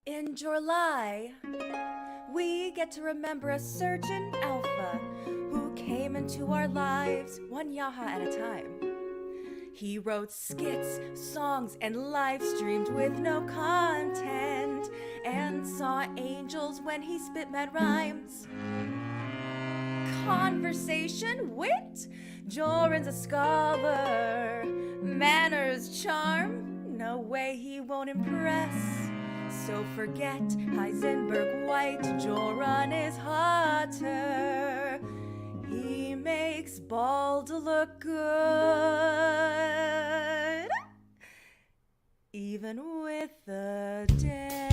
In July, we get to remember a certain alpha who came into our lives one yaha at a time. He wrote skits, songs, and live streamed with no content, and saw angels when he spit mad rhymes. Conversation, wit, Jorrun's a scholar. Manners, charm, no way he won't impress. So forget Heisenberg White, Jorrun is hotter. He makes bald look good, even with the dent.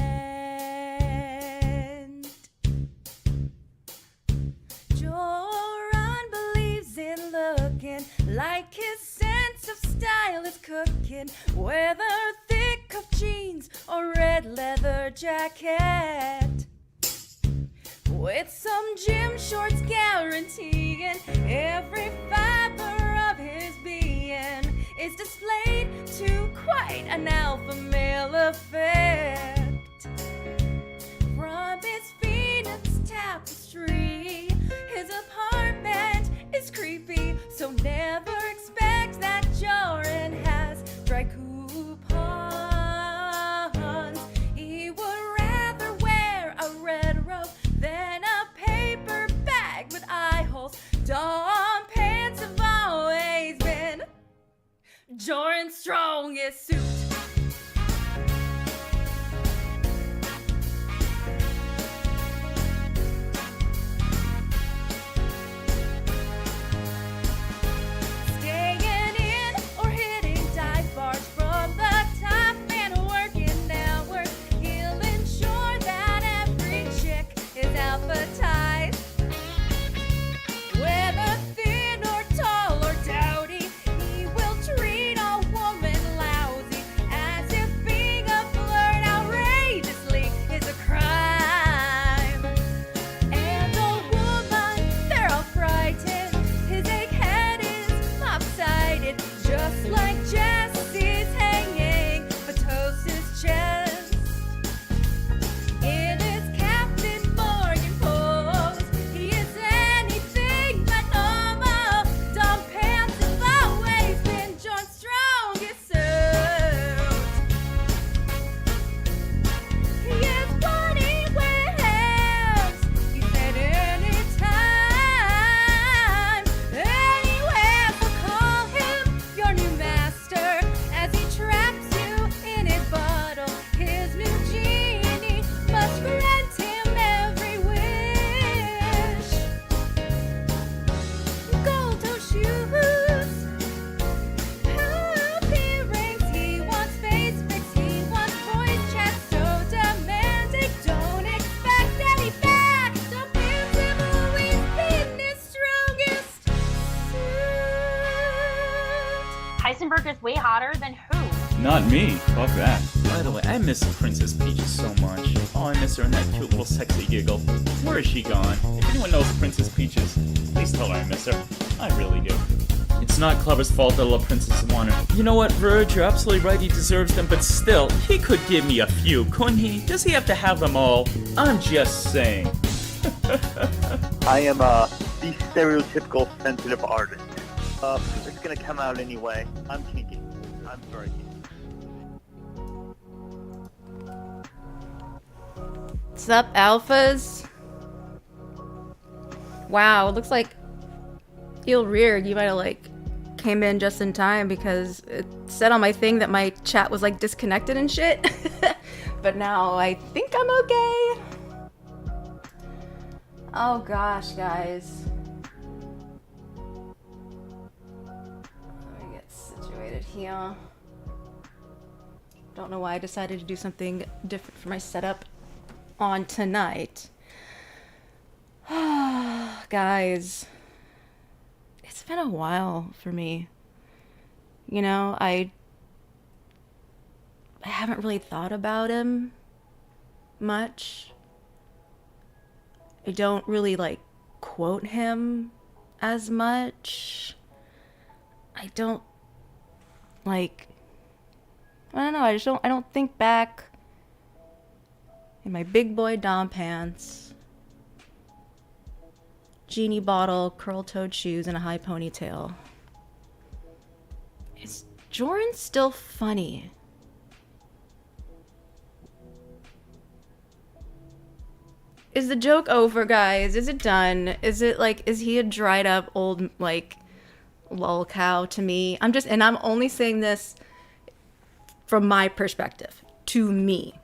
Jorrun believes in looking like his sense of style is cooking, whether thick cuff jeans or red leather jacket, with some gym shorts guaranteeing every fiber of his being is displayed to quite an alpha male effect. From his Phoenix tapestry, his apartment is creepy, so never expect that Jorrun has dry coupons. He would rather wear a red robe than a paper bag with eye holes. Dawn pants have always been Jorrun's strongest suit. Whether thin or tall or dowdy, he will treat a woman lousy, as if being a flirt outrageously is a crime. And a woman, they're all frightened. His egghead is lopsided, just like Jesse's hanging Patosis chest. In his Captain Morgan pose, he is anything but normal. Dom pants have always been John's strongest suit. He is what he wears. He said anytime, anywhere. So call him your new master as he traps you in his bottle. His new genie must grant him every wish. Gold toe shoes, hoop earrings. He wants face pics, he wants voice chat so demanding. Don't expect any back. Don't pants have always been his strongest suit. Heisenberg is way hotter than who? Not me. Fuck that. By the way, I miss Princess Peaches so much. Oh, I miss her and that cute little sexy giggle. Where is she gone? If anyone knows Princess Peaches, please tell her I miss her. I really do. It's not Clever's fault that little princess wanted her. You know what, Verge? You're absolutely right. He deserves them, but still, he could give me a few, couldn't he? Does he have to have them all? I'm just saying. I am the stereotypical sensitive artist. It's gonna come out anyway. I'm kinky. I'm very kinky. What's up, alphas? Wow, it looks like feel weird. You might have came in just in time because it said on my thing that my chat was disconnected and shit. But now I think I'm okay. Oh gosh, guys. Let me get situated here. Don't know why I decided to do something different for my setup on tonight. Guys, it's been a while for me. You know, I haven't really thought about him much. I don't really quote him as much. I don't I don't know, I don't think back In my big boy Dom pants. Genie bottle, curl-toed shoes, and a high ponytail. Is Jorrun still funny? Is the joke over, guys? Is it done? Is it like, is he a dried up old, like, lol cow to me? And I'm only saying this from my perspective. To me.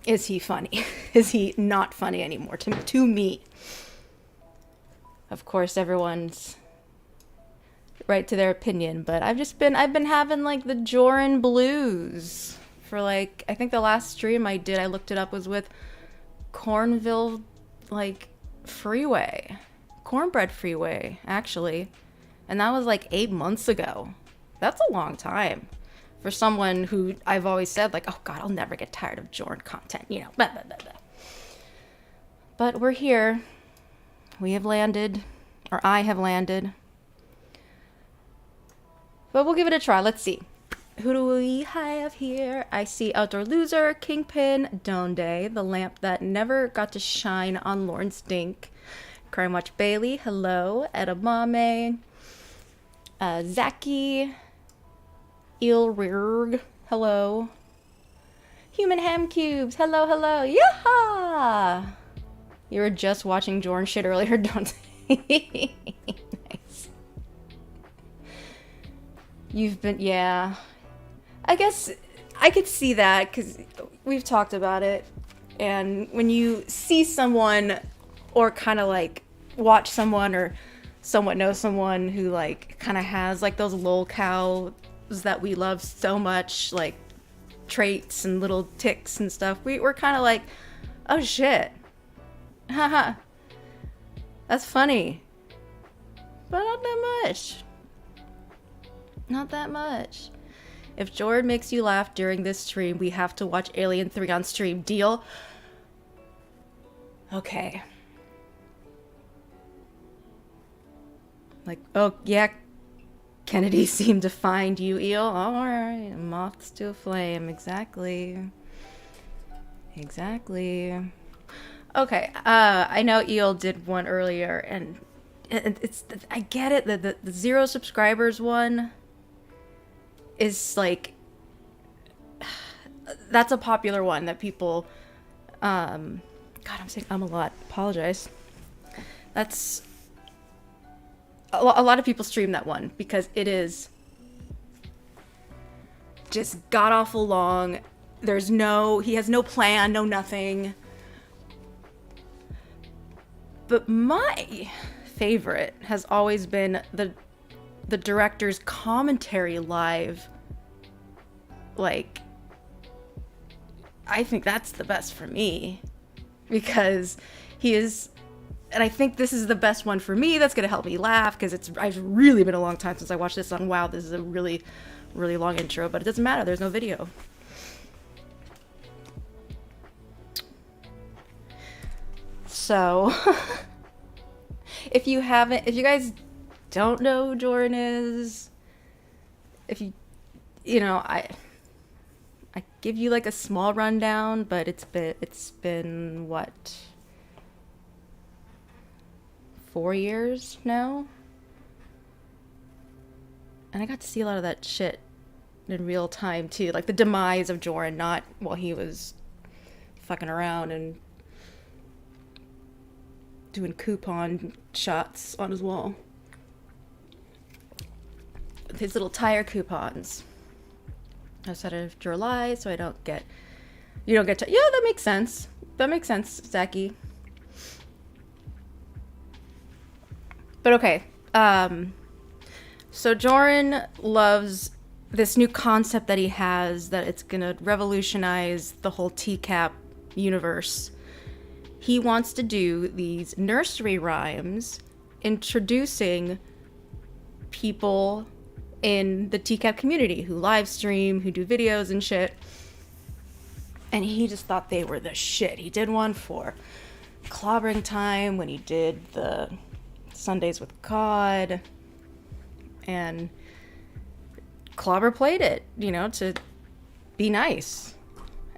Is he funny? Is he not funny anymore? To me. Of course, everyone's right to their opinion, but I've been having like the Jorrun blues for like, I think the last stream I did, I looked it up, was with Cornville, like, Freeway. Cornbread Freeway, actually. And that was like 8 months ago. That's a long time. For someone who I've always said, like, oh god, I'll never get tired of Jorrun content, you know, blah, blah, blah, blah. But we're here. We have landed. Or I have landed. But we'll give it a try. Let's see. Who do we have here? I see Outdoor Loser, Kingpin, Donde, the lamp that never got to shine on Lawrence Dink, Crime Watch Bailey, hello, Edamame, Zaki, Ilrirg, hello, Human Ham Cubes, hello, hello, yaha! You were just watching Jorrun shit earlier, don't Nice. You've been, yeah. I guess I could see that because we've talked about it. And when you see someone or kind of like watch someone or somewhat know someone who like kind of has like those lol cows that we love so much, like traits and little ticks and stuff, we're kind of like, oh shit. Haha. That's funny. But not that much. Not that much. If Jorrun makes you laugh during this stream, we have to watch Alien 3 on stream. Deal? Okay. Like, oh, yeah. Kennedy seemed to find you, Eel. Alright. Moths to a flame. Exactly. Exactly. Okay. I know Eel did one earlier, and it's I get it. The 0 subscribers one is like, that's a popular one that people, God, I'm saying a lot. Apologize. That's a lot of people stream that one because it is just god awful long. He has no plan, no nothing. But my favorite has always been the director's commentary live. Like, I think that's the best for me because he is, and I think this is the best one for me that's gonna help me laugh because I've really been a long time since I watched this on WoW. This is a really, really long intro, but it doesn't matter. There's no video. So, if you guys don't know who Jorrun is, I give you like a small rundown, but it's been what, 4 years now? And I got to see a lot of that shit in real time too, like the demise of Jorrun, not while he was fucking around and doing coupon shots on his wall. His little tire coupons. Outside of July, so you don't get yeah, that makes sense. That makes sense, Zaki. But okay. So Jorrun loves this new concept that he has, that it's gonna revolutionize the whole TCAP universe. He wants to do these nursery rhymes introducing people in the TCAP community who live stream, who do videos and shit. And he just thought they were the shit. He did one for Clobbering Time when he did the Sundays with COD. And Clobber played it, to be nice.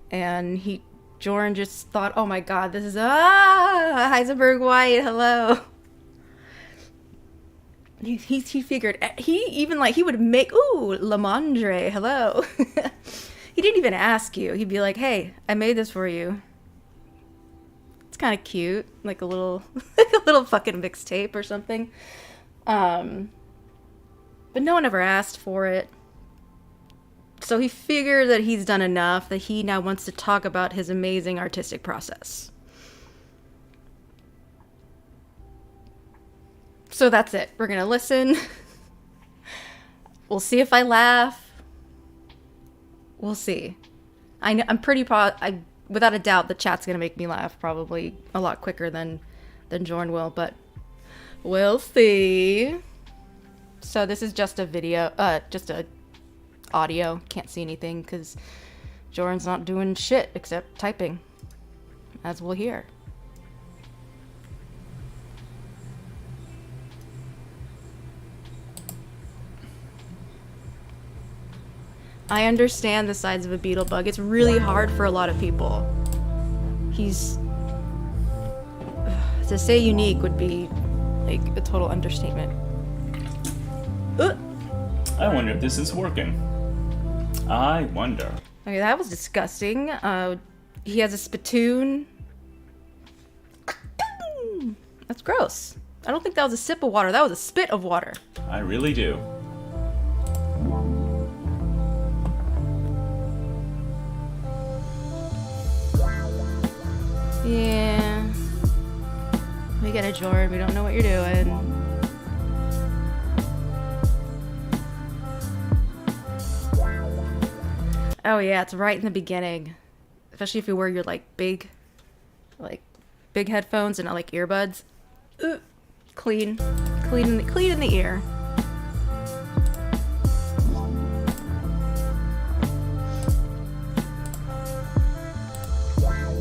And he Jorrun just thought, oh my god, this is Heisenberg White, hello. He figured, he even like, he would make, ooh, La Mandre, hello. He didn't even ask you. He'd be like, hey, I made this for you. It's kind of cute, like a little, like a little fucking mixtape or something. But no one ever asked for it. So he figured that he's done enough, that he now wants to talk about his amazing artistic process. So that's it. We're gonna listen. We'll see if I laugh. We'll see. I'm pretty without a doubt, the chat's gonna make me laugh probably a lot quicker than Jorrun will, but we'll see. So this is just a video, just a audio. Can't see anything because Jorrun's not doing shit except typing, as we'll hear. I understand the sides of a beetle bug. It's really hard for a lot of people. He's... to say unique would be like a total understatement. I wonder if this is working. I wonder. Okay, that was disgusting. He has a spittoon. That's gross. I don't think that was a sip of water. That was a spit of water. I really do. Yeah. We get it, Jorrun. We don't know what you're doing. Oh yeah, it's right in the beginning. Especially if you wear your like big headphones and not like earbuds. Clean in the ear.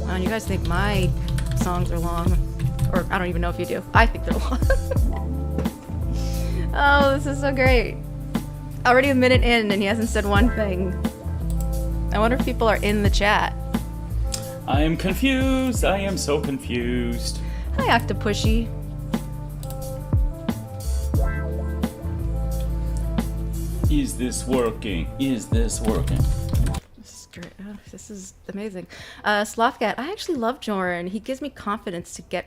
Oh, and you guys think my songs are long, or I don't even know if you do. I think they're long. Oh, this is so great. Already a minute in and he hasn't said one thing. I wonder if people are in the chat. I am confused. I am so confused. Hi, Octopushy. Is this working? Is this working? This is great. Oh, this is amazing. Slothcat, I actually love Jorrun. He gives me confidence to get.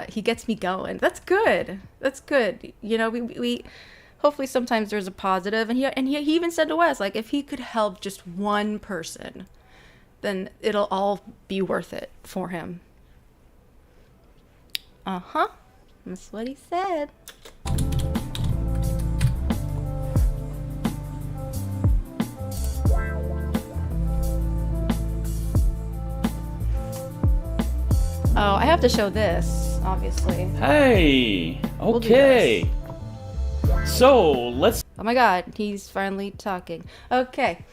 He gets me going. That's good. That's good. You know, we hopefully sometimes there's a positive, and he even said to us, like, if he could help just one person, then it'll all be worth it for him. That's what he said. Oh, I have to show this, obviously. Hey, okay. So, let's... Oh my god, he's finally talking. Okay.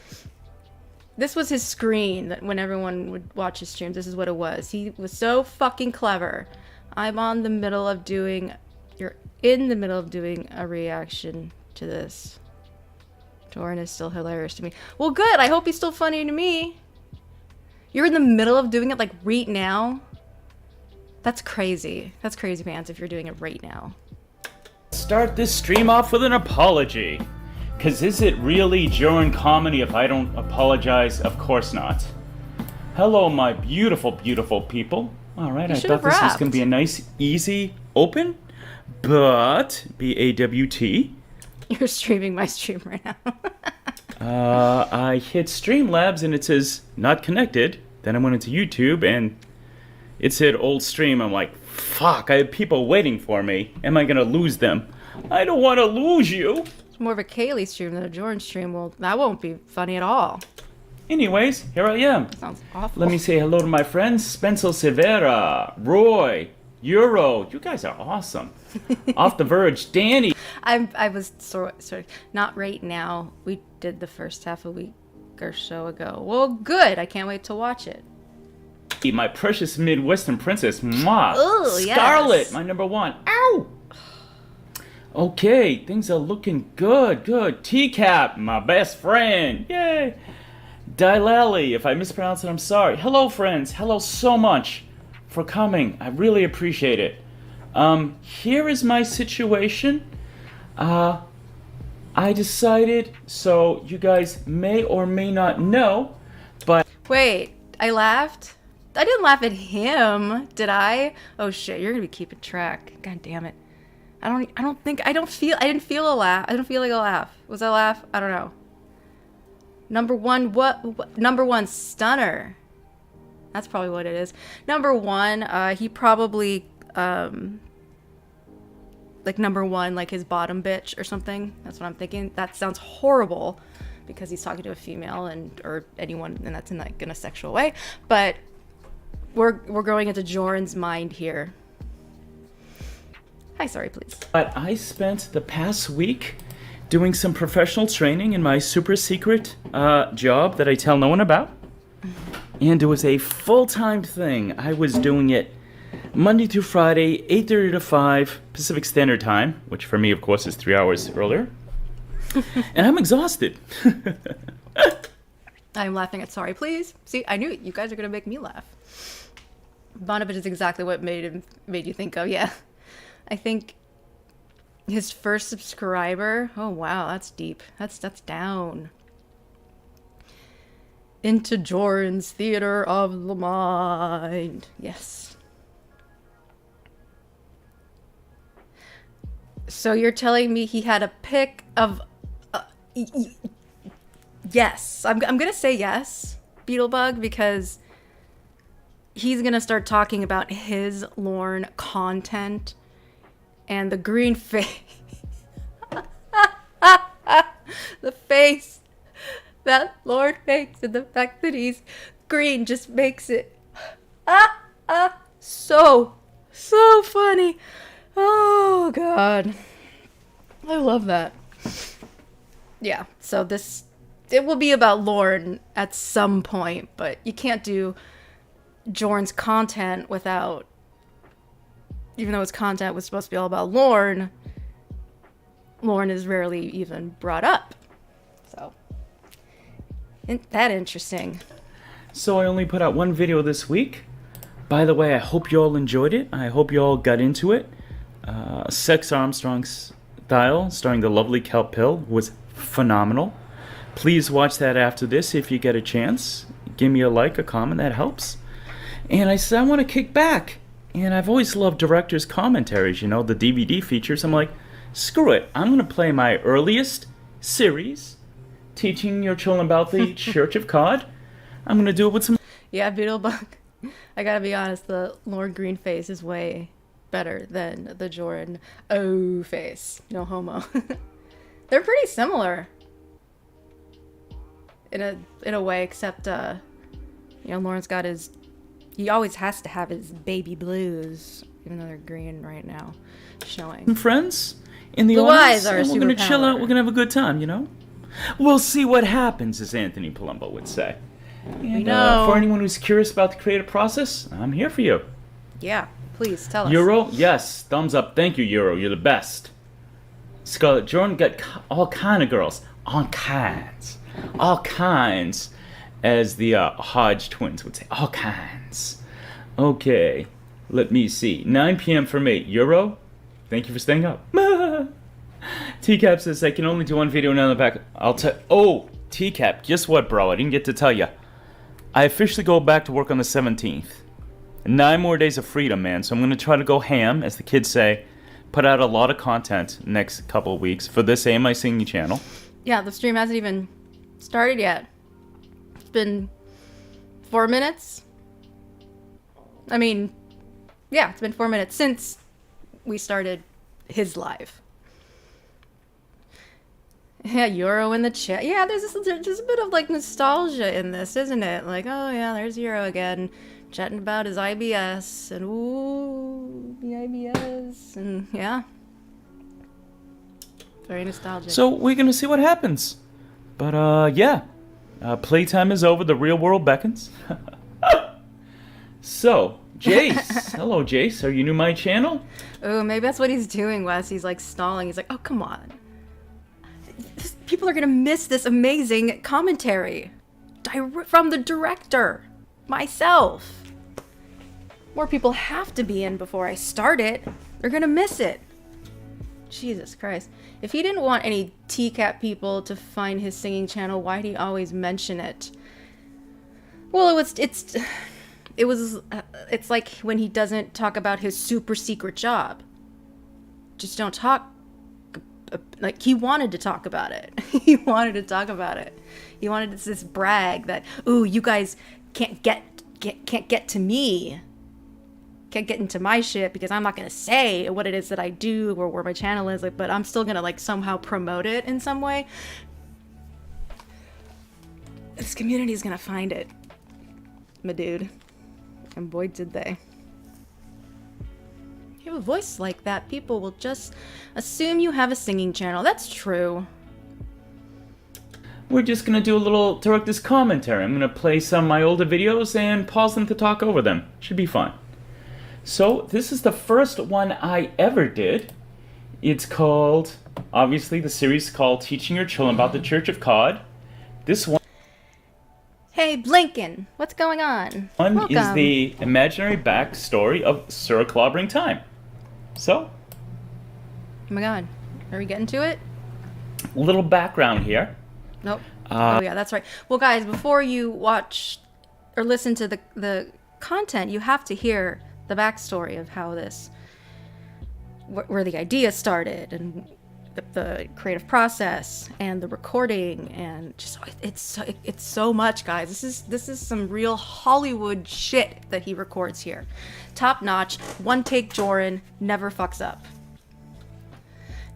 This was his screen that when everyone would watch his streams, this is what it was. He was so fucking clever. I'm in the middle of doing a reaction to this. Jorrun is still hilarious to me. Well, good. I hope he's still funny to me. You're in the middle of doing it like right now? That's crazy. That's crazy pants if you're doing it right now. Start this stream off with an apology. Cause is it really Jorrun Comedy if I don't apologize? Of course not. Hello, my beautiful, beautiful people. Alright, I thought this was gonna be a nice, easy open, but BAWT. You're streaming my stream right now. I hit Streamlabs and it says not connected. Then I went into YouTube and it said old stream. I'm like, fuck, I have people waiting for me. Am I gonna lose them? I don't want to lose you. It's more of a Kaylee stream than a Jorrun stream. Well, that won't be funny at all. Anyways, here I am. That sounds awful. Let me say hello to my friends, Spencer Severa, Roy, Euro. You guys are awesome. Off the Verge, Danny. I was sorry, not right now. We did the first half a week or so ago. Well, good. I can't wait to watch it. My precious Midwestern princess, Mwah. Ooh, Scarlet, yes. my number one. Ow! Okay, things are looking good, good. T-Cap, my best friend. Yay! Dilali, if I mispronounce it, I'm sorry. Hello, friends. Hello so much for coming. I really appreciate it. Here is my situation. I decided, so you guys may or may not know, but... Wait, I laughed? I didn't laugh at him, did I? Oh shit, you're gonna be keeping track. God damn it. I didn't feel a laugh. I don't feel like a laugh. Was that a laugh? I don't know. Number one, number one, stunner. That's probably what it is. Number one, he probably, like number one, like his bottom bitch or something. That's what I'm thinking. That sounds horrible because he's talking to a female or anyone, and that's in a sexual way. But we're going into Jorrun's mind here. Hi, sorry, please. But I spent the past week doing some professional training in my super secret job that I tell no one about. And it was a full-time thing. I was doing it Monday through Friday, 8:30 to 5 Pacific Standard Time, which for me, of course, is 3 hours earlier. And I'm exhausted. I'm laughing at sorry, please. See, I knew it. You guys are going to make me laugh. Bonovich is exactly what made you think of, yeah. I think his first subscriber, oh wow, that's deep. That's down. Into Jorrun's theater of the mind. Yes. So you're telling me he had a pic of... yes. I'm gonna say yes, Beetlebug, because he's gonna start talking about his Lorne content and the green face. The face that Lorne makes, and the fact that he's green just makes it so funny. Oh god, I love that. Yeah, so it will be about Lorne at some point, but you can't do Jorrun's content without, even though his content was supposed to be all about Lorne is rarely even brought up. So, isn't that interesting? So I only put out one video this week. By the way, I hope you all enjoyed it. I hope you all got into it. Sex Armstrong style, starring the lovely Kelp Pill, was phenomenal. Please watch that after this if you get a chance. Give me a like, a comment, that helps. And I said I want to kick back. And I've always loved director's commentaries, you know, the DVD features. I'm like, screw it. I'm going to play my earliest series, teaching your children about the Church of God. I'm going to do it with some... Yeah, Beetlebug. I gotta be honest, the Lord Green face is way better than the Jorrun O face. No homo. They're pretty similar. In a way, except, you know, Lorne's got his... He always has to have his baby blues, even though they're green right now, showing. Some friends in the Blue audience, eyes are a and we're going to chill out, superpower. we're going to have a good time, you know? We'll see what happens, as Anthony Palumbo would say. And know. For anyone who's curious about the creative process, I'm here for you. Yeah, please, tell us. Euro? Yes, thumbs up. Thank you, Euro. You're the best. Scarlett Jordan got all kind of girls. All kinds. All kinds. As the Hodge twins would say. All kinds. Okay. Let me see. 9 p.m. for me. Euro? Thank you for staying up. TCAP says I can only do one video now in the back. I'll tell... Oh, TCAP. Guess what, bro? I didn't get to tell you. I officially go back to work on the 17th. 9 more days of freedom, man. So I'm going to try to go ham, as the kids say. Put out a lot of content next couple of weeks for this AMI Singing channel. Yeah, the stream hasn't even started yet. It's been 4 minutes. I mean, yeah, it's been 4 minutes since we started his live. Yeah, Euro in the chat. Yeah, there's a bit of like nostalgia in this, isn't it? Like, oh yeah, there's Euro again, chatting about his IBS and ooh, the IBS and yeah, very nostalgic. So we're gonna see what happens. But yeah, playtime is over. The real world beckons. So Jace, hello Jace. Are you new to my channel? Oh, maybe that's what he's doing, Wes. He's like stalling. He's like, oh come on. People are gonna miss this amazing commentary. from the director, myself. More people have to be in before I start it. They're gonna miss it. Jesus Christ. If he didn't want any TCAP people to find his singing channel, why'd he always mention it? Well, it's like when he doesn't talk about his super secret job. Just don't talk. Like, he wanted to talk about it. He wanted to talk about it. He wanted this brag that, ooh, you guys can't get to me. Can't get into my shit because I'm not gonna say what it is that I do or where my channel is, like, but I'm still gonna like somehow promote it in some way. This community is gonna find it, my dude. And boy, did they. You have a voice like that, people will just assume you have a singing channel. That's true. We're just gonna do a little director's commentary. I'm gonna play some of my older videos and pause them to talk over them. Should be fun. So, this is the first one I ever did. It's called, obviously, the series is called Teaching Your Children About the Church of God. This one... Hey, Blinken, what's going on? Welcome. Is the imaginary backstory of Sir Clobbering Time. So... Oh my god. Are we getting to it? A little background here. Nope. Oh yeah, that's right. Well, guys, before you watch or listen to the content, you have to hear the backstory of how this, where the idea started, and the creative process, and the recording, and just it's so much, guys. This is some real Hollywood shit that he records here. Top notch, one take Jorrun, never fucks up.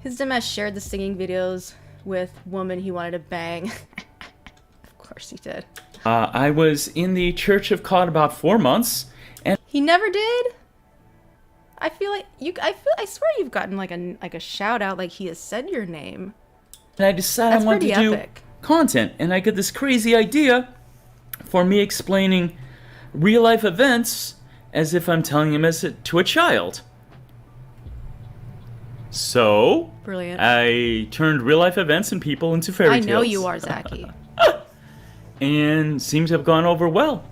His dumbass shared the singing videos with woman he wanted to bang. Of course he did. I was in the Church of God about 4 months. And he never did. I feel like I swear you've gotten like a shout out, like he has said your name. And I decided I wanted to do content, and I got this crazy idea for me explaining real life events as if I'm telling them to a child. So brilliant. I turned real life events and people into fairy tales. I know you are, Zachy. And seems to have gone over well.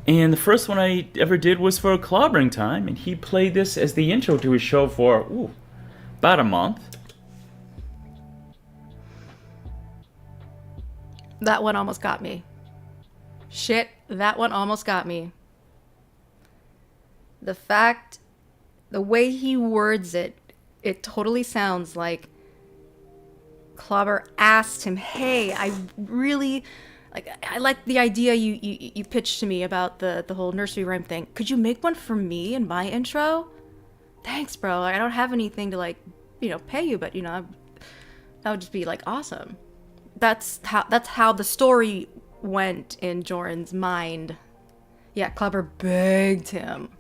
And the first one I ever did was for Clobbering Time, and he played this as the intro to his show for, about a month. That one almost got me. Shit, that one almost got me. The way he words it, it totally sounds like Clobber asked him, hey, I like the idea you pitched to me about the whole nursery rhyme thing. Could you make one for me in my intro? Thanks, bro. I don't have anything to pay you, but that would just be awesome. That's how the story went in Jorrun's mind. Yeah, Clobber begged him.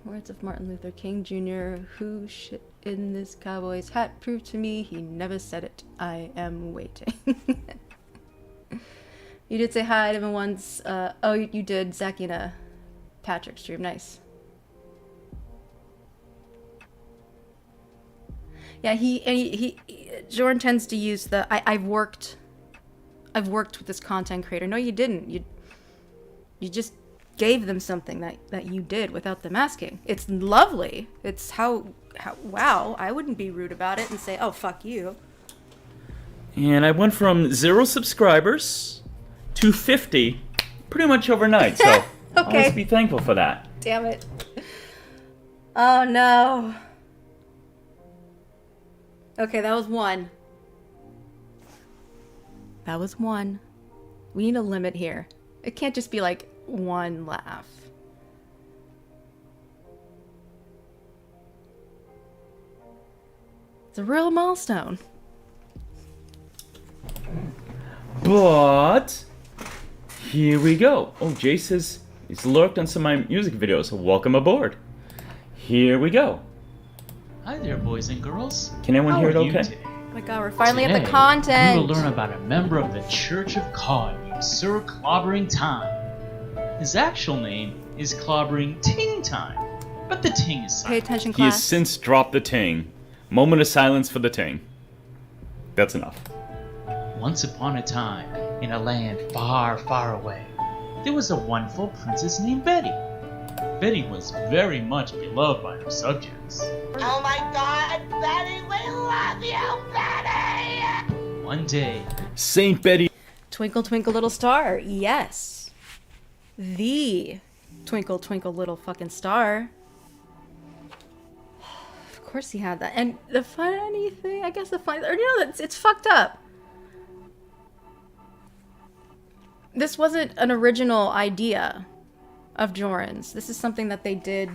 Words of Martin Luther King Jr. Who shit in this cowboy's hat? Prove to me he never said it. I am waiting. You did say hi to him once. Oh, you did. Zachy and Patrick stream. Nice. Yeah, he Jorrun tends to use the I've worked with this content creator. No, you didn't. You just gave them something that you did without them asking. It's lovely. It's how wow, I wouldn't be rude about it and say, oh, fuck you. And I went from 0 subscribers to 50 pretty much overnight, so okay. I must be thankful for that. Damn it. Oh no. Okay, that was one. That was one. We need a limit here. It can't just be one laugh. It's a real milestone. But here we go. Oh, Jay says he's lurked on some of my music videos, so welcome aboard. Here we go. Hi there, boys and girls. Can anyone hear it okay? Today? Oh my god, we're finally at Today, the content. We will learn about a member of the Church of God named Sir Clobbering Time. His actual name is Clobbering Ting Time, but the ting is silent. Pay attention, He class. has since dropped the ting. Moment of silence for the ting. That's enough. Once upon a time, in a land far, far away, there was a wonderful princess named Betty. Betty was very much beloved by her subjects. Oh my God, Betty, we love you, Betty! One day, Saint Betty. Twinkle, twinkle, little star. Yes. The twinkle, twinkle, little fucking star. Of course he had that. And the funny thing, I guess the funny, or you know, it's fucked up. This wasn't an original idea of Jorrun's. This is something that they did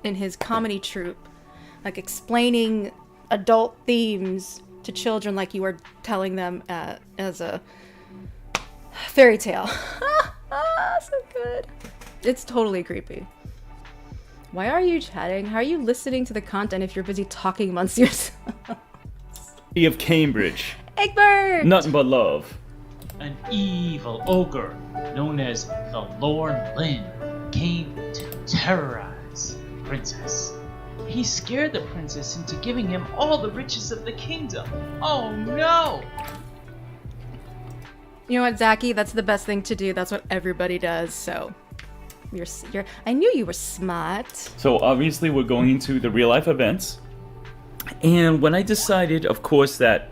in his comedy troupe, like explaining adult themes to children like you were telling them as a fairy tale. So good. It's totally creepy. Why are you chatting? How are you listening to the content if you're busy talking amongst yourselves? Of Cambridge. Egbert! Nothing but love. an evil ogre known as the Lord Lin came to terrorize the princess. He scared the princess into giving him all the riches of the kingdom. Oh no! You know what, Zachy? That's the best thing to do. That's what everybody does. So, you're. I knew you were smart. So obviously we're going into the real life events. And when I decided, of course, that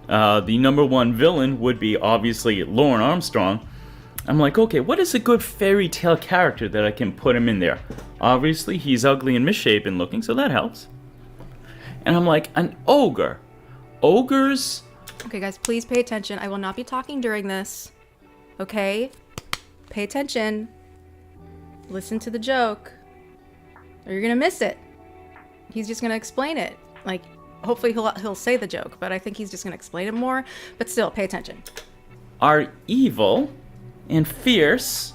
the number one villain would be obviously Lauren Armstrong, I'm like, okay, what is a good fairy tale character that I can put him in there? Obviously, he's ugly and misshapen looking, so that helps. And I'm like, an ogre. Ogres... Okay, guys, please pay attention. I will not be talking during this. Okay? Pay attention. Listen to the joke. Or you're gonna miss it. He's just gonna explain it. Like, hopefully he'll say the joke, but I think he's just gonna explain it more. But still, pay attention. are evil and fierce,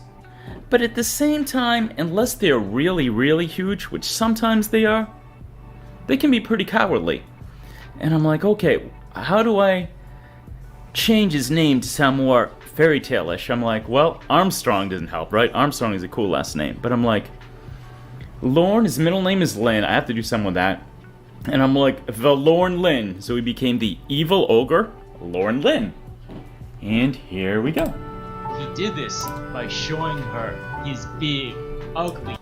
but at the same time, unless they're really, really huge, which sometimes they are, they can be pretty cowardly. And I'm like, okay, how do I change his name to sound more fairy tale-ish? I'm like, well, Armstrong doesn't help, right? Armstrong is a cool last name. But I'm like, Lorne, his middle name is Lynn. I have to do something with that. And I'm like, the Lorne Lynn. So he became the evil ogre, Lorne Lynn. And here we go. He did this by showing her his big, ugly...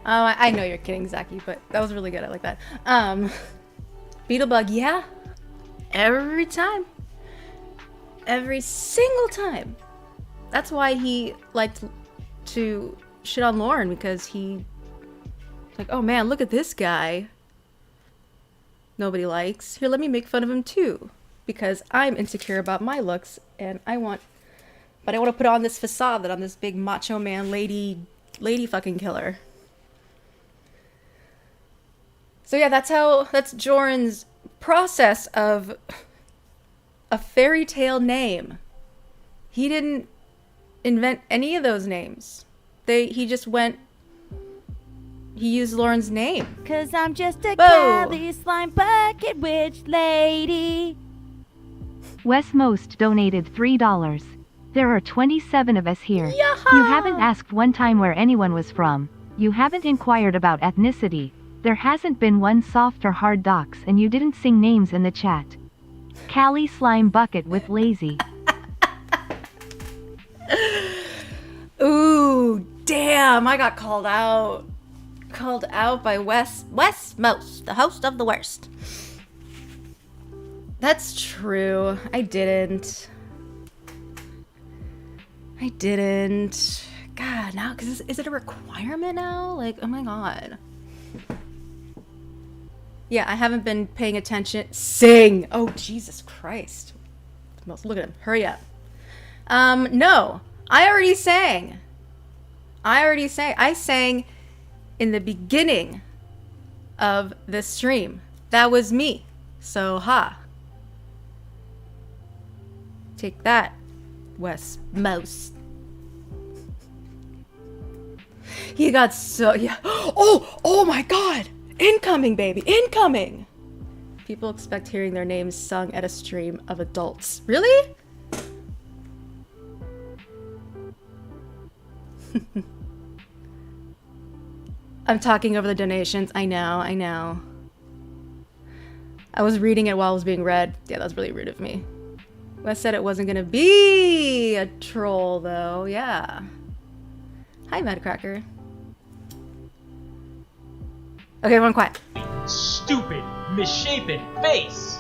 Oh, I know you're kidding, Zachy, but that was really good. I like that. Beetlebug, yeah. Every time. Every single time. That's why he liked to shit on Lauren, because he... like, oh man, look at this guy. Nobody likes. Here, let me make fun of him too. Because I'm insecure about my looks, and I want... but I want to put on this facade that I'm this big macho man lady fucking killer. So yeah, that's Jorrun's process of a fairy tale name. He didn't invent any of those names. He just went... he used Lauren's name. 'Cause I'm just a Whoa. Cali slime bucket witch lady. Wes Most donated $3. There are 27 of us here. Yaha! You haven't asked one time where anyone was from. You haven't inquired about ethnicity. There hasn't been one soft or hard docs, and you didn't sing names in the chat. Cali slime bucket with lazy. Ooh, damn, I got called out. Called out by Wes Most, the host of The Worst. That's true. I didn't. God, now, because is it a requirement now? Like, oh my god. Yeah, I haven't been paying attention. Sing! Oh, Jesus Christ. Look at him. Hurry up. No. I already sang. I sang in the beginning of this stream. That was me. So, ha. Take that, Wes Most. He got so... yeah. Oh my god! Incoming, baby! Incoming! People expect hearing their names sung at a stream of adults. Really? I'm talking over the donations. I know. I was reading it while it was being read. Yeah, that was really rude of me. I said it wasn't gonna be a troll, though. Yeah. Hi, Madcracker. Okay, everyone quiet. Stupid, misshapen face!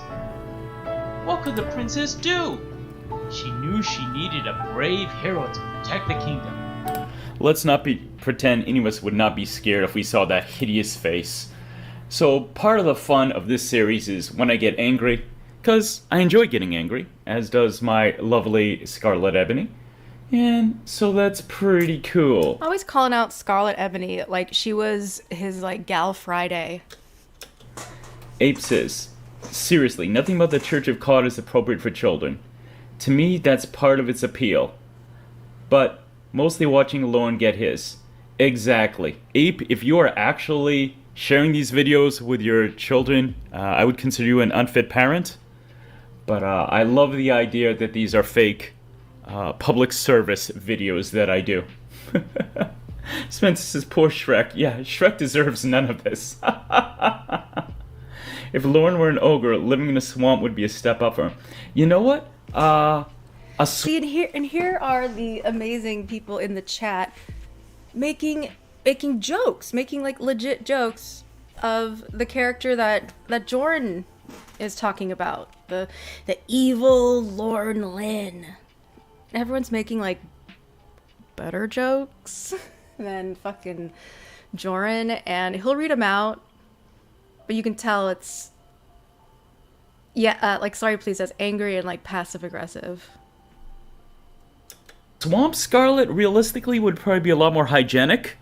What could the princess do? She knew she needed a brave hero to protect the kingdom. Let's not pretend any of us would not be scared if we saw that hideous face. So part of the fun of this series is when I get angry, because I enjoy getting angry, as does my lovely Scarlet Ebony. And so that's pretty cool. Always calling out Scarlet Ebony like she was his, like, Gal Friday. Ape says, seriously, nothing about the Church of COD is appropriate for children. To me, that's part of its appeal. But mostly watching Lauren get his. Exactly. Ape, if you are actually sharing these videos with your children, I would consider you an unfit parent. But I love the idea that these are fake public service videos that I do. Spencer says, poor Shrek. Yeah, Shrek deserves none of this. If Lauren were an ogre, living in a swamp would be a step up for him. You know what? See, and here are the amazing people in the chat making jokes, making like legit jokes of the character that Jorrun is talking about, the evil Lorne Lynn. Everyone's making like better jokes than fucking Jorrun, and he'll read them out, but you can tell it's like sorry please says angry and like passive aggressive. Swamp Scarlet realistically would probably be a lot more hygienic.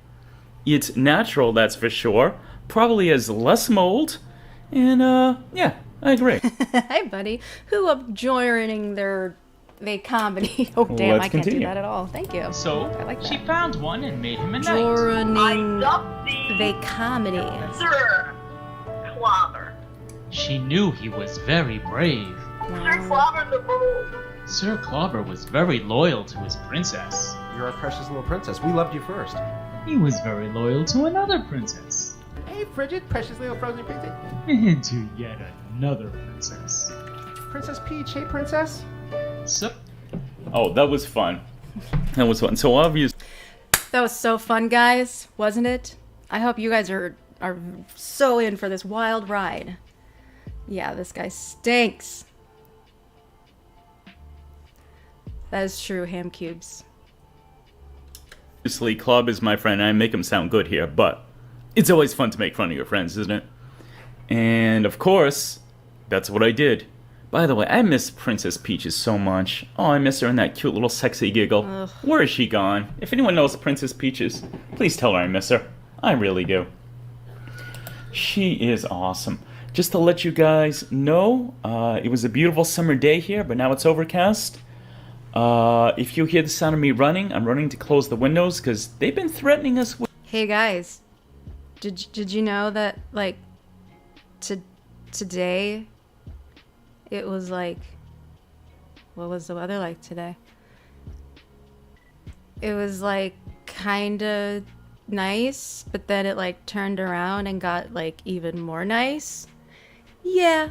It's natural, that's for sure. Probably has less mold. And yeah, I agree. Hi buddy. Who up joining their comedy? Oh damn, Let's I can't continue. do that at all. Thank you. So, I like she that. found one and made him a knight. Jorruning love thee, the comedy. Sir Clobber. She knew he was very brave. Sir Clobber the Bull. Sir Clobber was very loyal to his princess. You're our precious little princess. We loved you first. He was very loyal to another princess. Hey, Frigid, precious little frozen princess. And to yet another princess. Princess Peach, hey, princess. So, Oh, that was fun. That was fun. So obvious. That was so fun, guys, wasn't it? I hope you guys are so in for this wild ride. Yeah, this guy stinks. That is true, ham cubes. Obviously, Club is my friend, and I make him sound good here, but it's always fun to make fun of your friends, isn't it? And of course, that's what I did. By the way, I miss Princess Peaches so much. Oh, I miss her in that cute little sexy giggle. Ugh. Where is she gone? If anyone knows Princess Peaches, please tell her I miss her. I really do. She is awesome. Just to let you guys know, it was a beautiful summer day here, but now it's overcast. If you hear the sound of me running, I'm running to close the windows because they've been threatening us with... Hey guys, did you know that like today it was like, what was the weather like today? It was like kind of nice, but then it like turned around and got like even more nice. Yeah.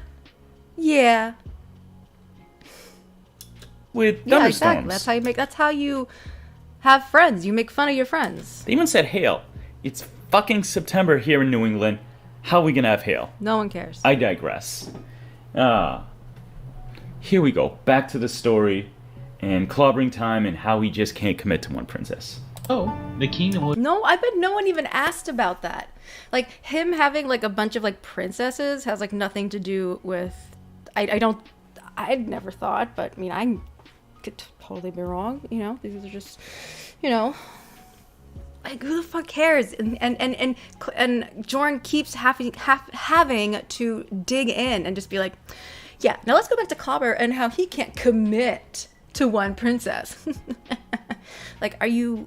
with Yeah, thunderstorms. exactly. That's how you have friends. You make fun of your friends. They even said hail. It's fucking September here in New England. How are we gonna have hail? No one cares. I digress. Here we go. Back to the story and clobbering time and how we just can't commit to one princess. oh, the kingdom would No, I bet no one even asked about that. Like him having like a bunch of like princesses has like nothing to do with. I'd never thought, but I mean I could totally be wrong. You know, these are just, you know, like who the fuck cares? And Jorrun keeps having to dig in and just be like, yeah. Now let's go back to Clobber and how he can't commit to one princess. Like, are you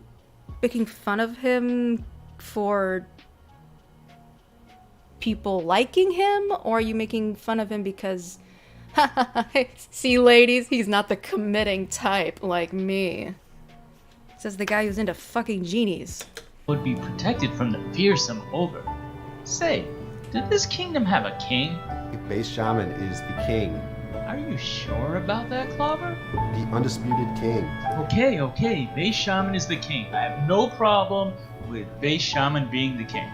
making fun of him for people liking him, or are you making fun of him because see ladies, he's not the committing type like me? Says the guy who's into fucking genies. would be protected from the fearsome ogre. Say, did this kingdom have a king? The base shaman is the king. Are you sure about that, Clobber? The undisputed king. Okay, Base Shaman is the king. I have no problem with Base Shaman being the king.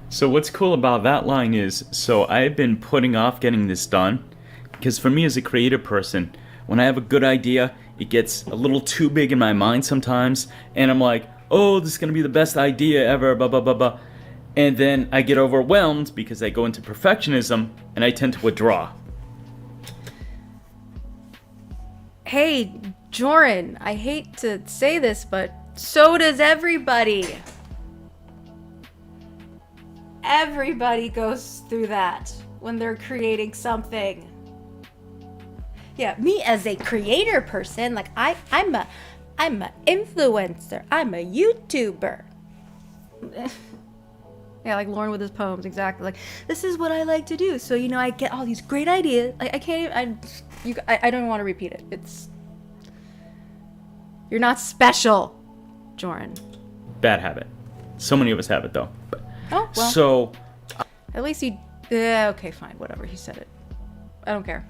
So what's cool about that line is, so I've been putting off getting this done, because for me as a creative person, when I have a good idea, it gets a little too big in my mind sometimes, and I'm like, oh, this is going to be the best idea ever, blah, blah, blah, blah. And then I get overwhelmed because I go into perfectionism, and I tend to withdraw. Hey, Jorrun, I hate to say this, but so does everybody. Everybody goes through that when they're creating something. Yeah, me as a creator person, like I'm a influencer. I'm a YouTuber. Yeah, like Lauren with his poems, exactly. Like, this is what I like to do. So, I get all these great ideas. I can't even, I don't want to repeat it. You're not special, Jorrun. Bad habit. So many of us have it, though. Oh, well. So, at least yeah, okay, fine, whatever, he said it. I don't care.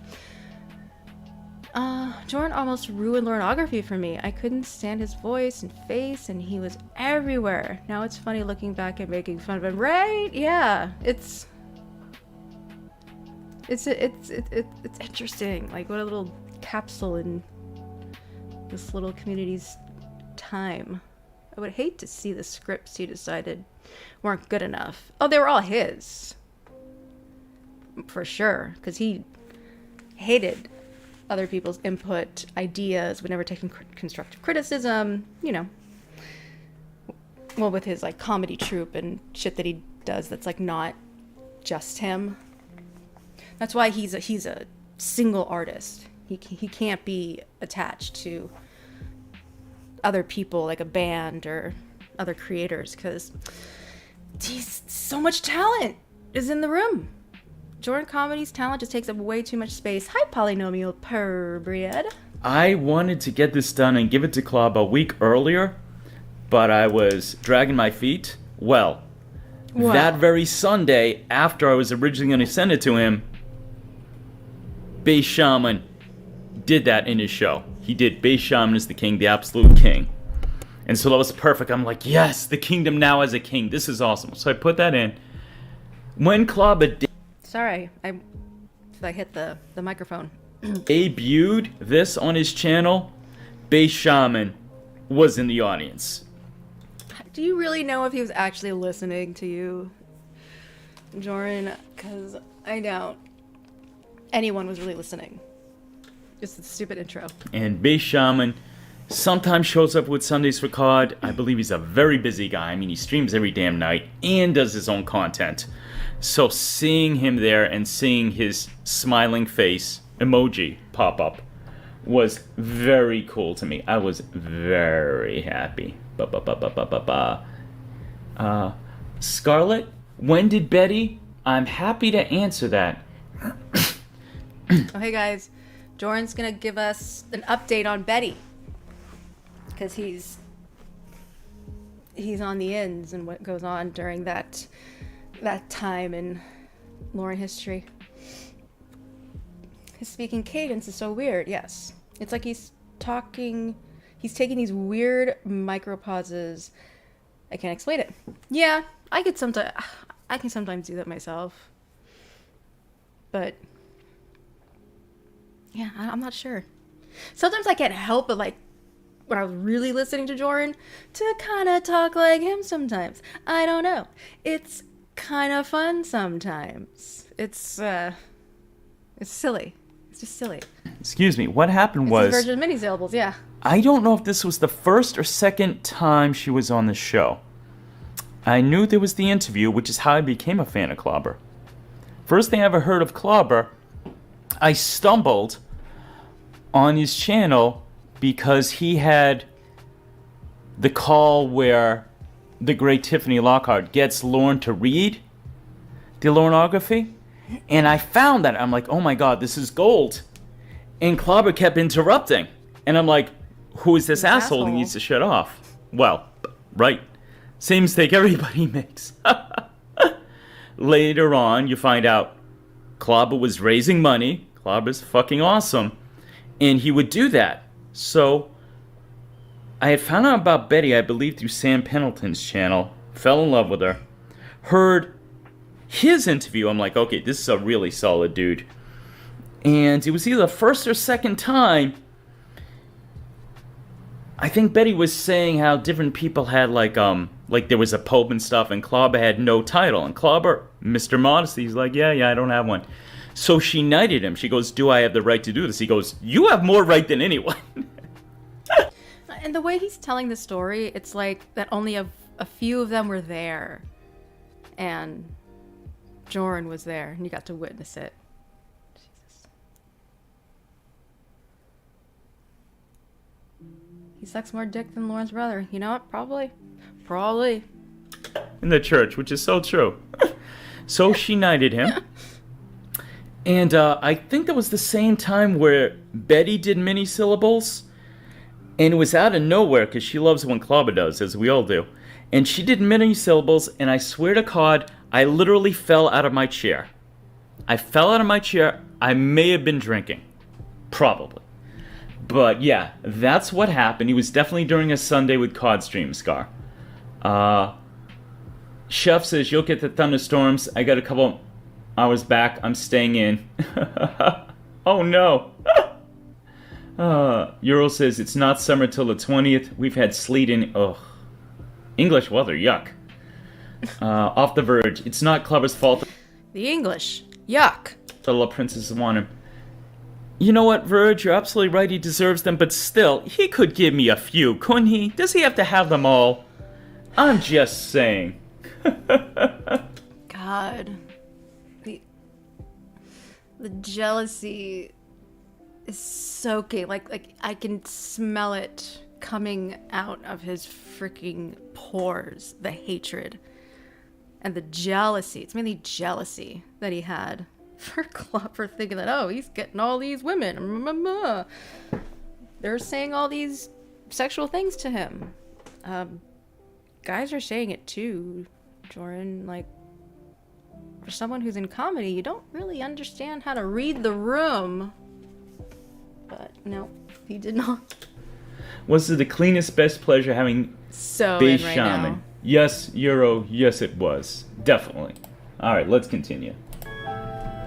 Jorrun almost ruined Laurenography for me. I couldn't stand his voice and face, and he was everywhere. Now it's funny looking back and making fun of him, right? Yeah, it's interesting. Like, what a little capsule in this little community's time. I would hate to see the scripts he decided weren't good enough. Oh, they were all his. For sure, because he hated other people's input, ideas, would never take constructive criticism, Well, with his, like, comedy troupe and shit that he does that's, like, not just him. That's why he's a single artist. He can't be attached to other people, like a band or other creators, because so much talent is in the room. Jorrun Comedy's talent just takes up way too much space. Hi, Polynomial Purebred. I wanted to get this done and give it to Club a week earlier, but I was dragging my feet. Well, that very Sunday, after I was originally going to send it to him, Base Shaman did that in his show. He did Base Shaman is the king, the absolute king. And so that was perfect. I'm like, yes, the kingdom now has a king. This is awesome. So I put that in. When Club Sorry, I hit the microphone. debuted this on his channel, Base Shaman was in the audience. Do you really know if he was actually listening to you, Jorrun? Because I doubt anyone was really listening. Just a stupid intro. And Base Shaman sometimes shows up with Sundays for COD. I believe he's a very busy guy. I mean, he streams every damn night and does his own content. So seeing him there and seeing his smiling face emoji pop up was very cool to me. I was very happy. Scarlett, when did Betty? I'm happy to answer that. Oh, hey guys. Jorrun's gonna give us an update on Betty. Because he's on the ends and what goes on during that time in Lauren history. His speaking cadence is so weird, yes. It's like he's taking these weird micro pauses. I can't explain it. Yeah, I can sometimes do that myself. But yeah, I'm not sure. Sometimes I can't help but, like, when I was really listening to Jorrun, to kind of talk like him sometimes. I don't know. It's kind of fun sometimes. It's silly. It's just silly. Excuse me, what happened was... It's Virgin Mini syllables, yeah. I don't know if this was the first or second time she was on the show. I knew there was the interview, which is how I became a fan of Clobber. First thing I ever heard of Clobber, I stumbled on his channel because he had the call where the great Tiffany Lockhart gets Lauren to read the Laurenography. And I found that. I'm like, oh my god, this is gold. And Clobber kept interrupting. And I'm like, who is this asshole who needs to shut off? Well, right. Same mistake everybody makes. Later on, you find out Clobber was raising money. Clobber's fucking awesome. And he would do that. So, I had found out about Betty, I believe, through Sam Pendleton's channel. Fell in love with her. Heard his interview. I'm like, okay, this is a really solid dude. And it was either the first or second time, I think Betty was saying how different people had, like there was a pope and stuff, and Clobber had no title. And Clobber, Mr. Modesty, he's like, yeah, I don't have one. So she knighted him. She goes, do I have the right to do this? He goes, you have more right than anyone. And the way he's telling the story, it's like that only a few of them were there. And Jorrun was there, and you got to witness it. Jesus. He sucks more dick than Lauren's brother. You know what? Probably. In the church, which is so true. So she knighted him. And I think that was the same time where Betty did mini-syllables. And it was out of nowhere, because she loves when Clobber does, as we all do. And she did mini-syllables, and I swear to God, I literally fell out of my chair. I fell out of my chair. I may have been drinking. Probably. But yeah, that's what happened. He was definitely during a Sunday with Codstream Scar. Chef says, you'll get the thunderstorms. I got a couple hours back. I'm staying in. Oh no. Euro says, it's not summer till the 20th. We've had sleet in... Ugh. English weather, yuck. Off the Verge. It's not Clobber's fault. The English. Yuck. The little princesses want him. You know what, Verge? You're absolutely right. He deserves them, but still, he could give me a few, couldn't he? Does he have to have them all? I'm just saying. God. The jealousy is soaking. Like I can smell it coming out of his freaking pores. The hatred. And the jealousy. It's mainly jealousy that he had for Clobber, thinking that, oh, he's getting all these women. They're saying all these sexual things to him. Guys are saying it too, Jorrun. Like, for someone who's in comedy, you don't really understand how to read the room. But no, he did not. Was it the cleanest, best pleasure having so Base in right Shaman? now. Yes, Euro. Yes, it was. Definitely. All right, let's continue.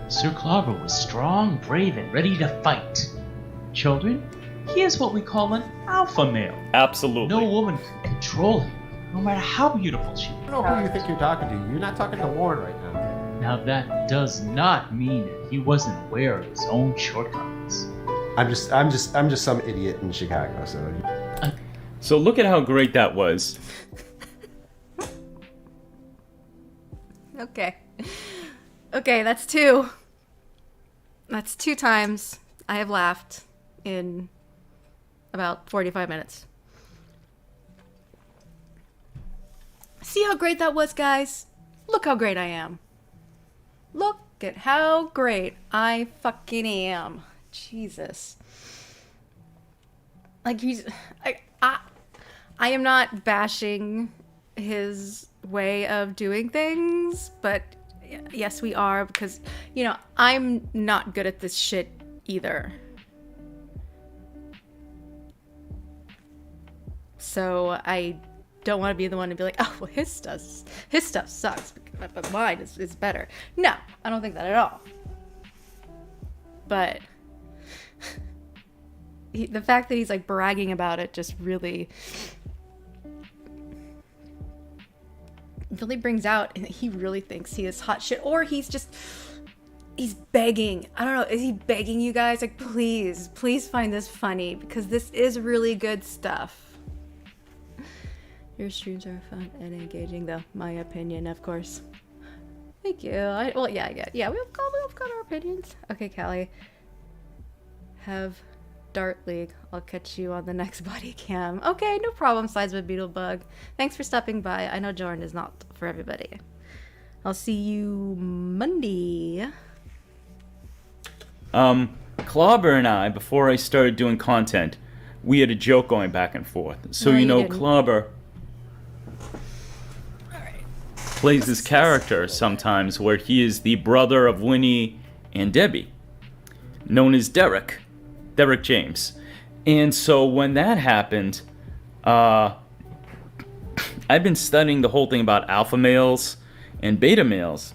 Sir Clobber was strong, brave, and ready to fight. Children, he is what we call an alpha male. Absolutely. No woman can control him, no matter how beautiful she I don't know who you think you're talking to. You're not talking to Lauren right now. Now that does not mean that he wasn't aware of his own shortcomings. I'm just some idiot in Chicago. So look at how great that was. Okay, that's two. That's 2 times I have laughed in about 45 minutes. See how great that was, guys? Look how great I am. Look at how great I fucking am. Jesus. Like, I am not bashing his way of doing things, but yes, we are, because, you know, I'm not good at this shit either. So I don't want to be the one to be like, oh, well, his stuff sucks, but mine is better. No, I don't think that at all. But the fact that he's like bragging about it just really brings out and he really thinks he is hot shit, or he's begging. I don't know, is he begging you guys, like, please find this funny, because this is really good stuff. Your streams are fun and engaging, though. My opinion, of course. Thank you. Yeah, we've got our opinions. Okay, Callie. Have Dart League. I'll catch you on the next body cam. Okay, no problem, Size of a Beetlebug. Thanks for stopping by. I know Jorrun is not for everybody. I'll see you Monday. Clobber and I, before I started doing content, we had a joke going back and forth. So, No, you know, didn't. Clobber plays this character sometimes where he is the brother of Winnie and Debbie. known as Derek James. And so when that happened, I've been studying the whole thing about alpha males and beta males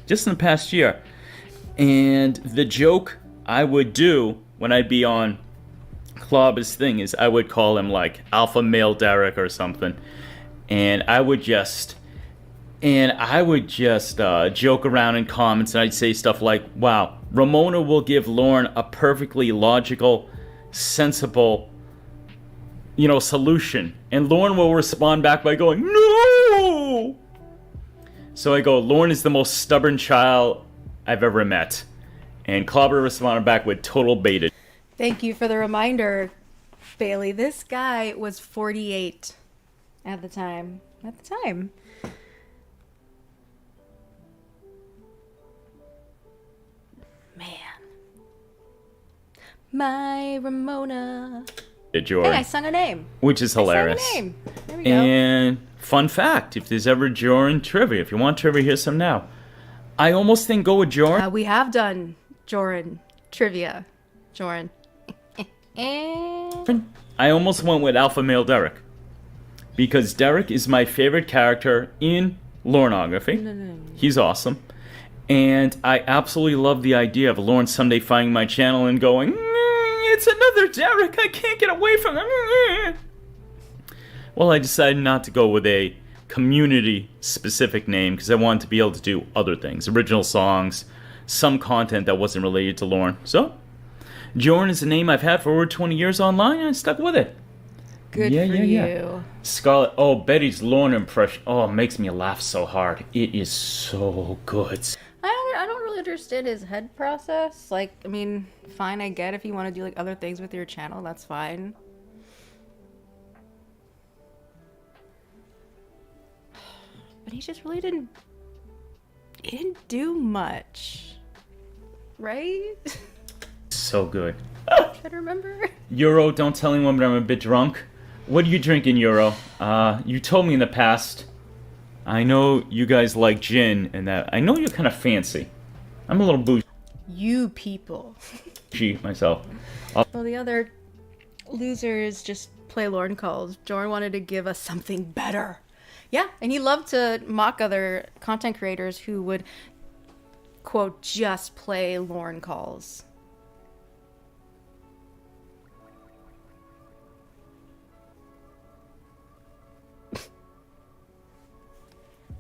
just in the past year. And the joke I would do when I'd be on Clobber's thing is I would call him like Alpha Male Derek or something. And I would just joke around in comments, and I'd say stuff like, wow, Ramona will give Lauren a perfectly logical, sensible, solution. And Lauren will respond back by going, no! So I go, Lauren is the most stubborn child I've ever met. And Clobber responded back with total beta. Thank you for the reminder, Bailey. This guy was 48 at the time. Man. My Ramona. Jordan. Hey, I sung a name. Which is hilarious. I sung a name. There we go. And fun fact, if there's ever Jorrun trivia, if you want trivia, here's some now. I almost think go with Jorrun. We have done Jorrun trivia. Jorrun. I almost went with Alpha Male Derek. Because Derek is my favorite character in Lornography. No. He's awesome. And I absolutely love the idea of Lauren someday finding my channel and going, it's another Derek, I can't get away from him. Well, I decided not to go with a community-specific name because I wanted to be able to do other things. Original songs, some content that wasn't related to Lauren. So, Jorrun is a name I've had for over 20 years online, and I stuck with it. Good for you. Scarlett, Betty's Lauren impression, it makes me laugh so hard. It is so good. I don't really understand his head process. Like, I mean, fine, I get if you want to do like other things with your channel, that's fine. But he just really didn't do much. Right? So good. Try to remember. Euro, don't tell anyone, but I'm a bit drunk. What are you drinking, Euro? You told me in the past. I know you guys like gin, and that I know you're kind of fancy. I'm a little bougie. You people. Myself. Well, the other losers just play Lauren calls. Jorrun wanted to give us something better. Yeah, and he loved to mock other content creators who would, quote, just play Lauren calls.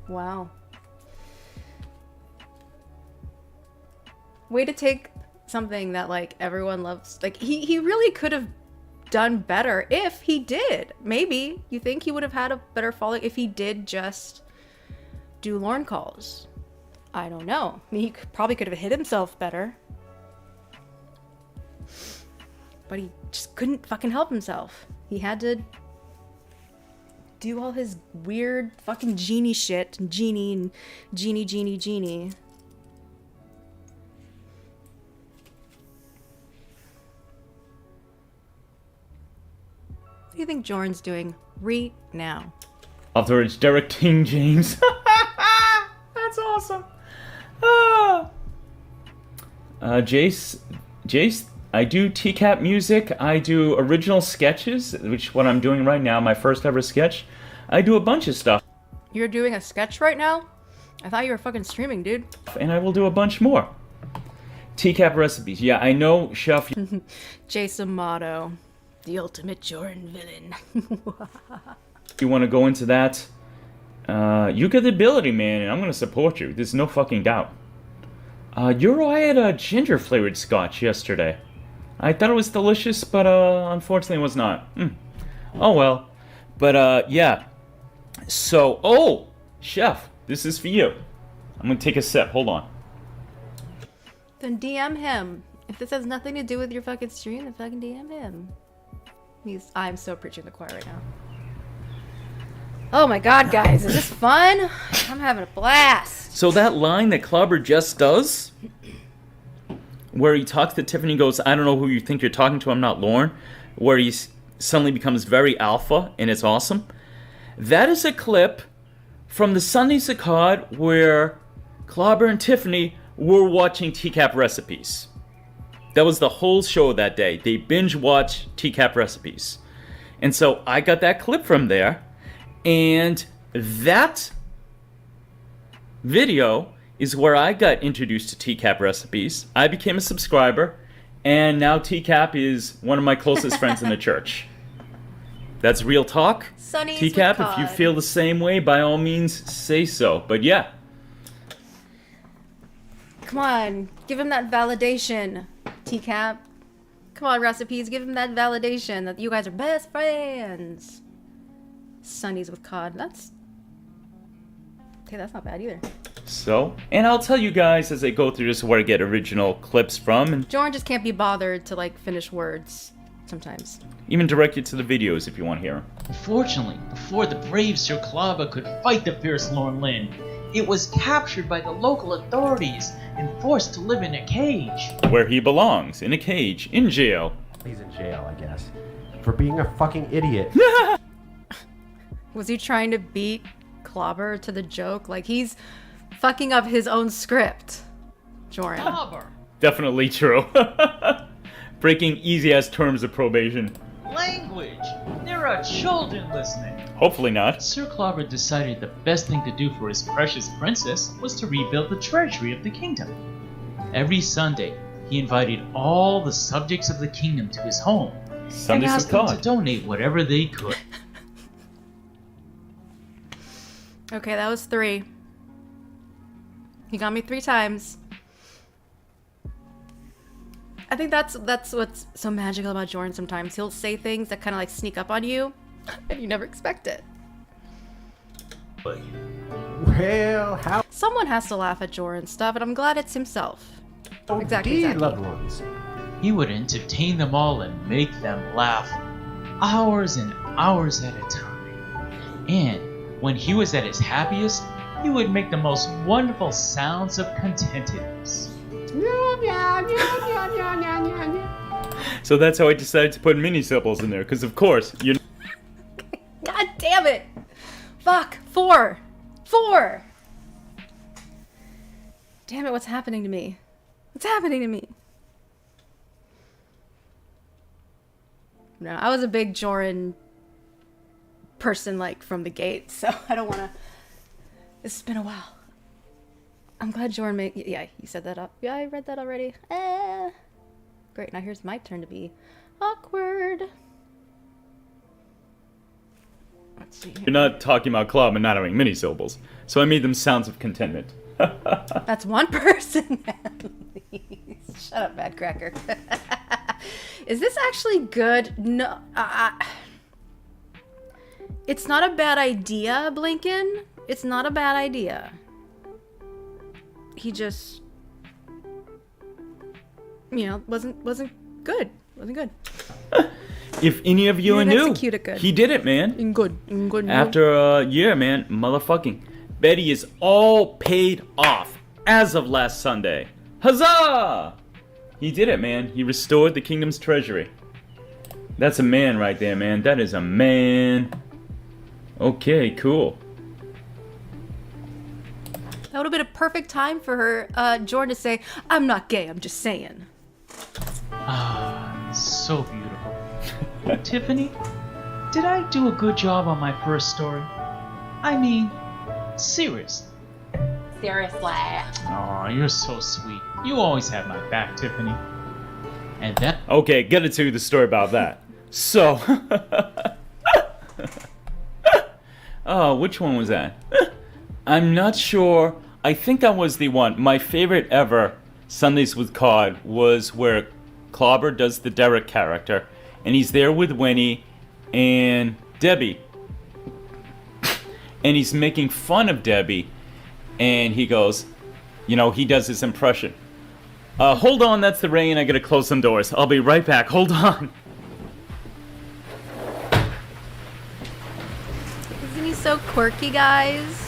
Wow. Way to take something that, like, everyone loves. Like, he really could have done better if he did. Maybe. You think he would have had a better following if he did just do Lauren calls? I don't know. I mean, he probably could have hit himself better. But he just couldn't fucking help himself. He had to do all his weird fucking genie shit. Genie and genie. What do you think Jorrun's doing right now? After it's Derek King James. That's awesome. Jace, I do TCAP music. I do original sketches, which what I'm doing right now, my first ever sketch. I do a bunch of stuff. You're doing a sketch right now? I thought you were fucking streaming, dude. And I will do a bunch more. TCAP recipes. Yeah, I know, Chef. Jason Motto, the ultimate Jorrun villain. You want to go into that? You got the ability, man, and I'm going to support you. There's no fucking doubt. Euro, I had a ginger flavored scotch yesterday. I thought it was delicious, but unfortunately it was not. Oh well. But yeah. So, Chef, this is for you. I'm gonna take a sip. Hold on. Then DM him. If this has nothing to do with your fucking stream, then fucking DM him. I'm so preaching the choir right now. Oh my god, guys, is this fun? I'm having a blast. So that line that Clobber just does, where he talks to Tiffany and goes, I don't know who you think you're talking to, I'm not Lauren, where he suddenly becomes very alpha, and it's awesome. That is a clip from the Sunday Saccade where Clobber and Tiffany were watching TCAP recipes. That was the whole show that day. They binge watched TCAP recipes. And so I got that clip from there. And that video is where I got introduced to TCAP recipes. I became a subscriber. And now TCAP is one of my closest friends in the church. That's real talk. Sonny's TCAP, with if you Cod. feel the same way, by all means, say so. But yeah. Come on, give him that validation, TCAP. Come on, recipes, give him that validation that you guys are best friends. Sonny's with Cod. That's not bad either. So, and I'll tell you guys as I go through this where I get original clips from, and Jorrun just can't be bothered to like finish words sometimes. even direct you to the videos if you want to hear them. Unfortunately, before the brave Sir Clava could fight the fierce Lorne Lynn, it was captured by the local authorities and forced to live in a cage. Where he belongs, in a cage, in jail. He's in jail, I guess. For being a fucking idiot. Was he trying to beat Clobber to the joke? Like, he's fucking up his own script, Jorrun. Clobber! Definitely true. Breaking easy-ass terms of probation. Language! There are children listening. Hopefully not. Sir Clobber decided the best thing to do for his precious princess was to rebuild the treasury of the kingdom. Every Sunday, he invited all the subjects of the kingdom to his home Sundays and with asked them to Cod. donate whatever they could. Okay, that was 3. He got me 3 times. I think that's what's so magical about Jorrun sometimes. He'll say things that kind of like sneak up on you, and you never expect it. Well, how Someone has to laugh at Jorrun stuff, and I'm glad it's himself. Exactly. indeed, loved ones. He would entertain them all and make them laugh hours and hours at a time. And when he was at his happiest, he would make the most wonderful sounds of contentedness. So that's how I decided to put mini syllables in there, because of course, you know. God damn it! Fuck! 4! 4! Damn it, what's happening to me? What's happening to me? No, I was a big Jorrun person, like, from the gate, so I don't want to... It's been a while. I'm glad Jorrun made... Yeah, you said that up. Yeah, I read that already. Great, now here's my turn to be awkward. Let's see here. You're not talking about club and not having mini syllables. So I made them sounds of contentment. That's one person, Please. Shut up, Bad Cracker. Is this actually good? No. It's not a bad idea, Blinken. It's not a bad idea. He just, you know, wasn't good. Wasn't good. If any of you He are didn't new, execute it good. he did it, man. In good. After a year, man, motherfucking. Betty is all paid off as of last Sunday. Huzzah! He did it, man. He restored the kingdom's treasury. That's a man right there, man. That is a man. Okay, cool. That would have been a perfect time for her, Jorrun, to say, "I'm not gay. I'm just saying." Ah, so beautiful. Tiffany, did I do a good job on my first story? I mean, seriously. Seriously. Aw, you're so sweet. You always have my back, Tiffany. And that... Okay, gotta tell you the story about that. So, oh, which one was that? I'm not sure. I think that was the one. My favorite ever Sundays with Cod was where Clobber does the Derek character, and he's there with Winnie and Debbie. And he's making fun of Debbie, and he goes, you know, he does his impression. Hold on, that's the rain. I gotta close some doors. I'll be right back. Hold on. Isn't he so quirky, guys?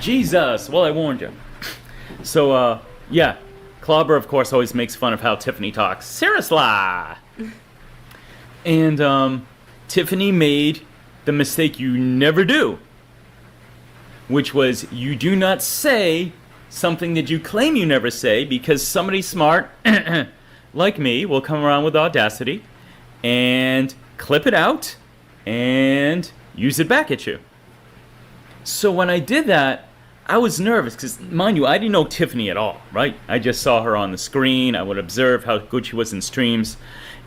Jesus! Well, I warned you. So, yeah. Clobber, of course, always makes fun of how Tiffany talks. Seriously! And, Tiffany made the mistake you never do, which was you do not say something that you claim you never say, because somebody smart like me will come around with audacity and clip it out and use it back at you. So when I did that, I was nervous because, mind you, I didn't know Tiffany at all, right? I just saw her on the screen. I would observe how good she was in streams.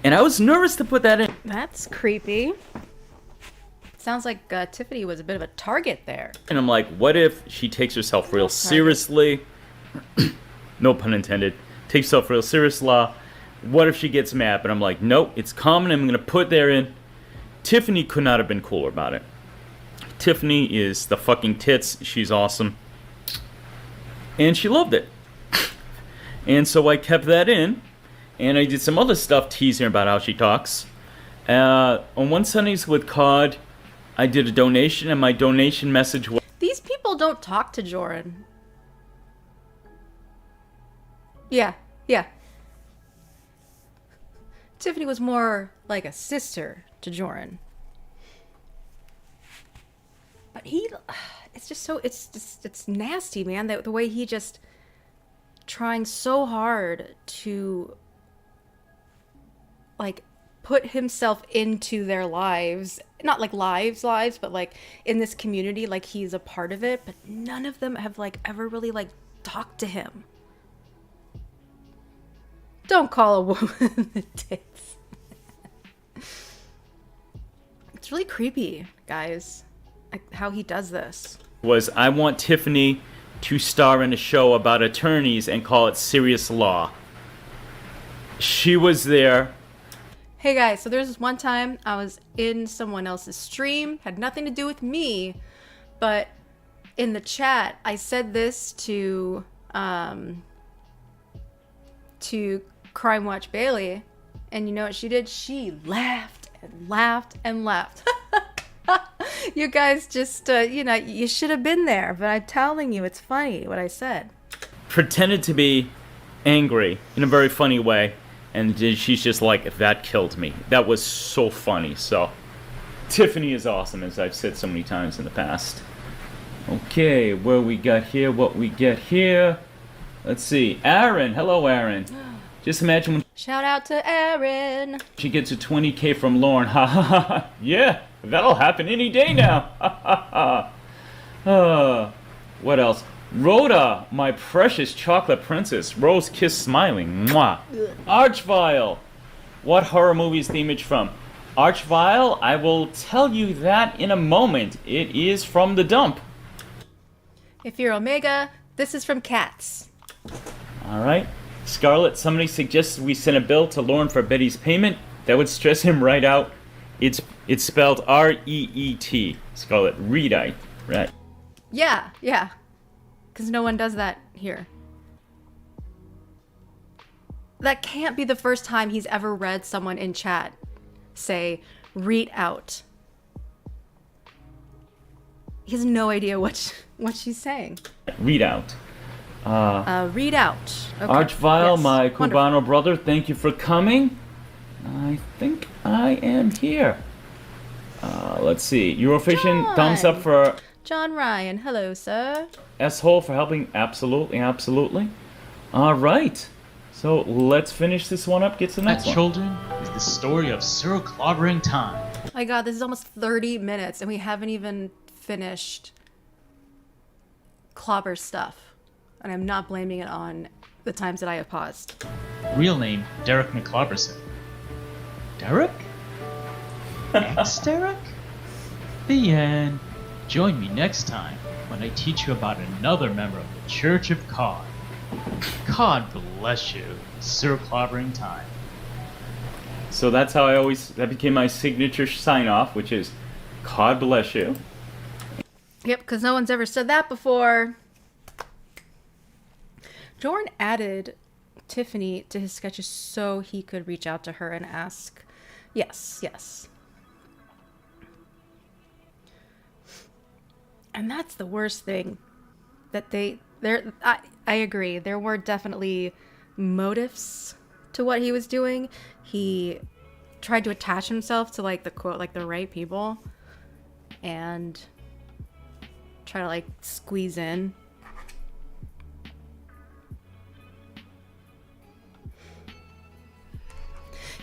And I was nervous to put that in. That's creepy. Sounds like Tiffany was a bit of a target there. And I'm like, what if she takes herself real seriously? No pun intended. Takes herself real seriously. What if she gets mad? But I'm like, nope, it's common. I'm going to put there in. Tiffany could not have been cooler about it. Tiffany is the fucking tits. She's awesome. And she loved it. And so I kept that in. And I did some other stuff teasing about how she talks. On one Sundays with COD, I did a donation, and my donation message was... These people don't talk to Jorrun. Yeah. Tiffany was more like a sister to Jorrun. But it's just so, it's nasty, man. The way he just trying so hard to like put himself into their lives, not like lives, but like in this community, like he's a part of it, but none of them have like ever really like talked to him. Don't call a woman the tits. It's really creepy, guys, like how he does this. Was I want Tiffany to star in a show about attorneys and call it Serious Law. She was there. Hey guys, so there's this one time I was in someone else's stream, had nothing to do with me, but in the chat I said this to Crime Watch Bailey, and you know what she did? She laughed and laughed and laughed. You guys just, you should have been there, but I'm telling you, it's funny what I said. Pretended to be angry in a very funny way. And she's just like, that killed me. That was so funny. So, Tiffany is awesome, as I've said so many times in the past. Okay, what we get here. Let's see. Aaron. Hello, Aaron. Just imagine when... Shout out to Aaron. She gets a 20K from Lauren. Ha ha ha. Yeah, that'll happen any day now. Ha ha ha. What else? Rhoda, my precious chocolate princess. Rose kiss smiling. Mwah. Archvile. What horror movie is the image from? Archvile, I will tell you that in a moment. It is from The Dump. If you're Omega, this is from Cats. Alright. Scarlett, somebody suggested we send a bill to Lauren for Betty's payment. That would stress him right out. It's spelled R-E-E-T. Scarlett, Reedite. Right. Yeah. Because no one does that here. That can't be the first time he's ever read someone in chat say, read out. He has no idea what she's saying. Read out. Read out. Okay. Archvile, Yes. my Wonderful. Cubano brother, thank you for coming. I think I am here. Let's see. Eurovision, John. thumbs up for... John Ryan, hello, sir. S-Hole for helping. Absolutely. All right. So let's finish this one up. Get to the That, next one. children, is the story of Cyril clobbering time. My god, this is almost 30 minutes and we haven't even finished Clobber stuff. And I'm not blaming it on the times that I have paused. Real name, Derek McClobberson. Derek? Ex-Derek? The end. Join me next time when I teach you about another member of the Church of Cod. God bless you. Cyril clobbering time. So that's how that became my signature sign-off, which is, God bless you. Yep, because no one's ever said that before. Jorrun added Tiffany to his sketches so he could reach out to her and ask. Yes. And that's the worst thing. That I agree. There were definitely motives to what he was doing. He tried to attach himself to like the quote, like the right people, and try to like squeeze in.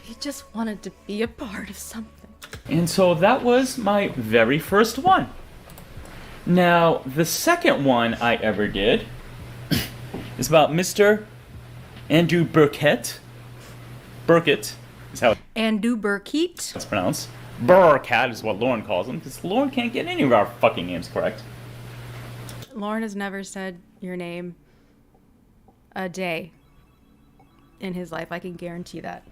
He just wanted to be a part of something. And so that was my very first one. Now, the second one I ever did is about Mr. Andrew Burkett. Burkett is how Andrew Burkett. it's pronounced. Burkett is what Lauren calls him, because Lauren can't get any of our fucking names correct. Lauren has never said your name a day in his life. I can guarantee that.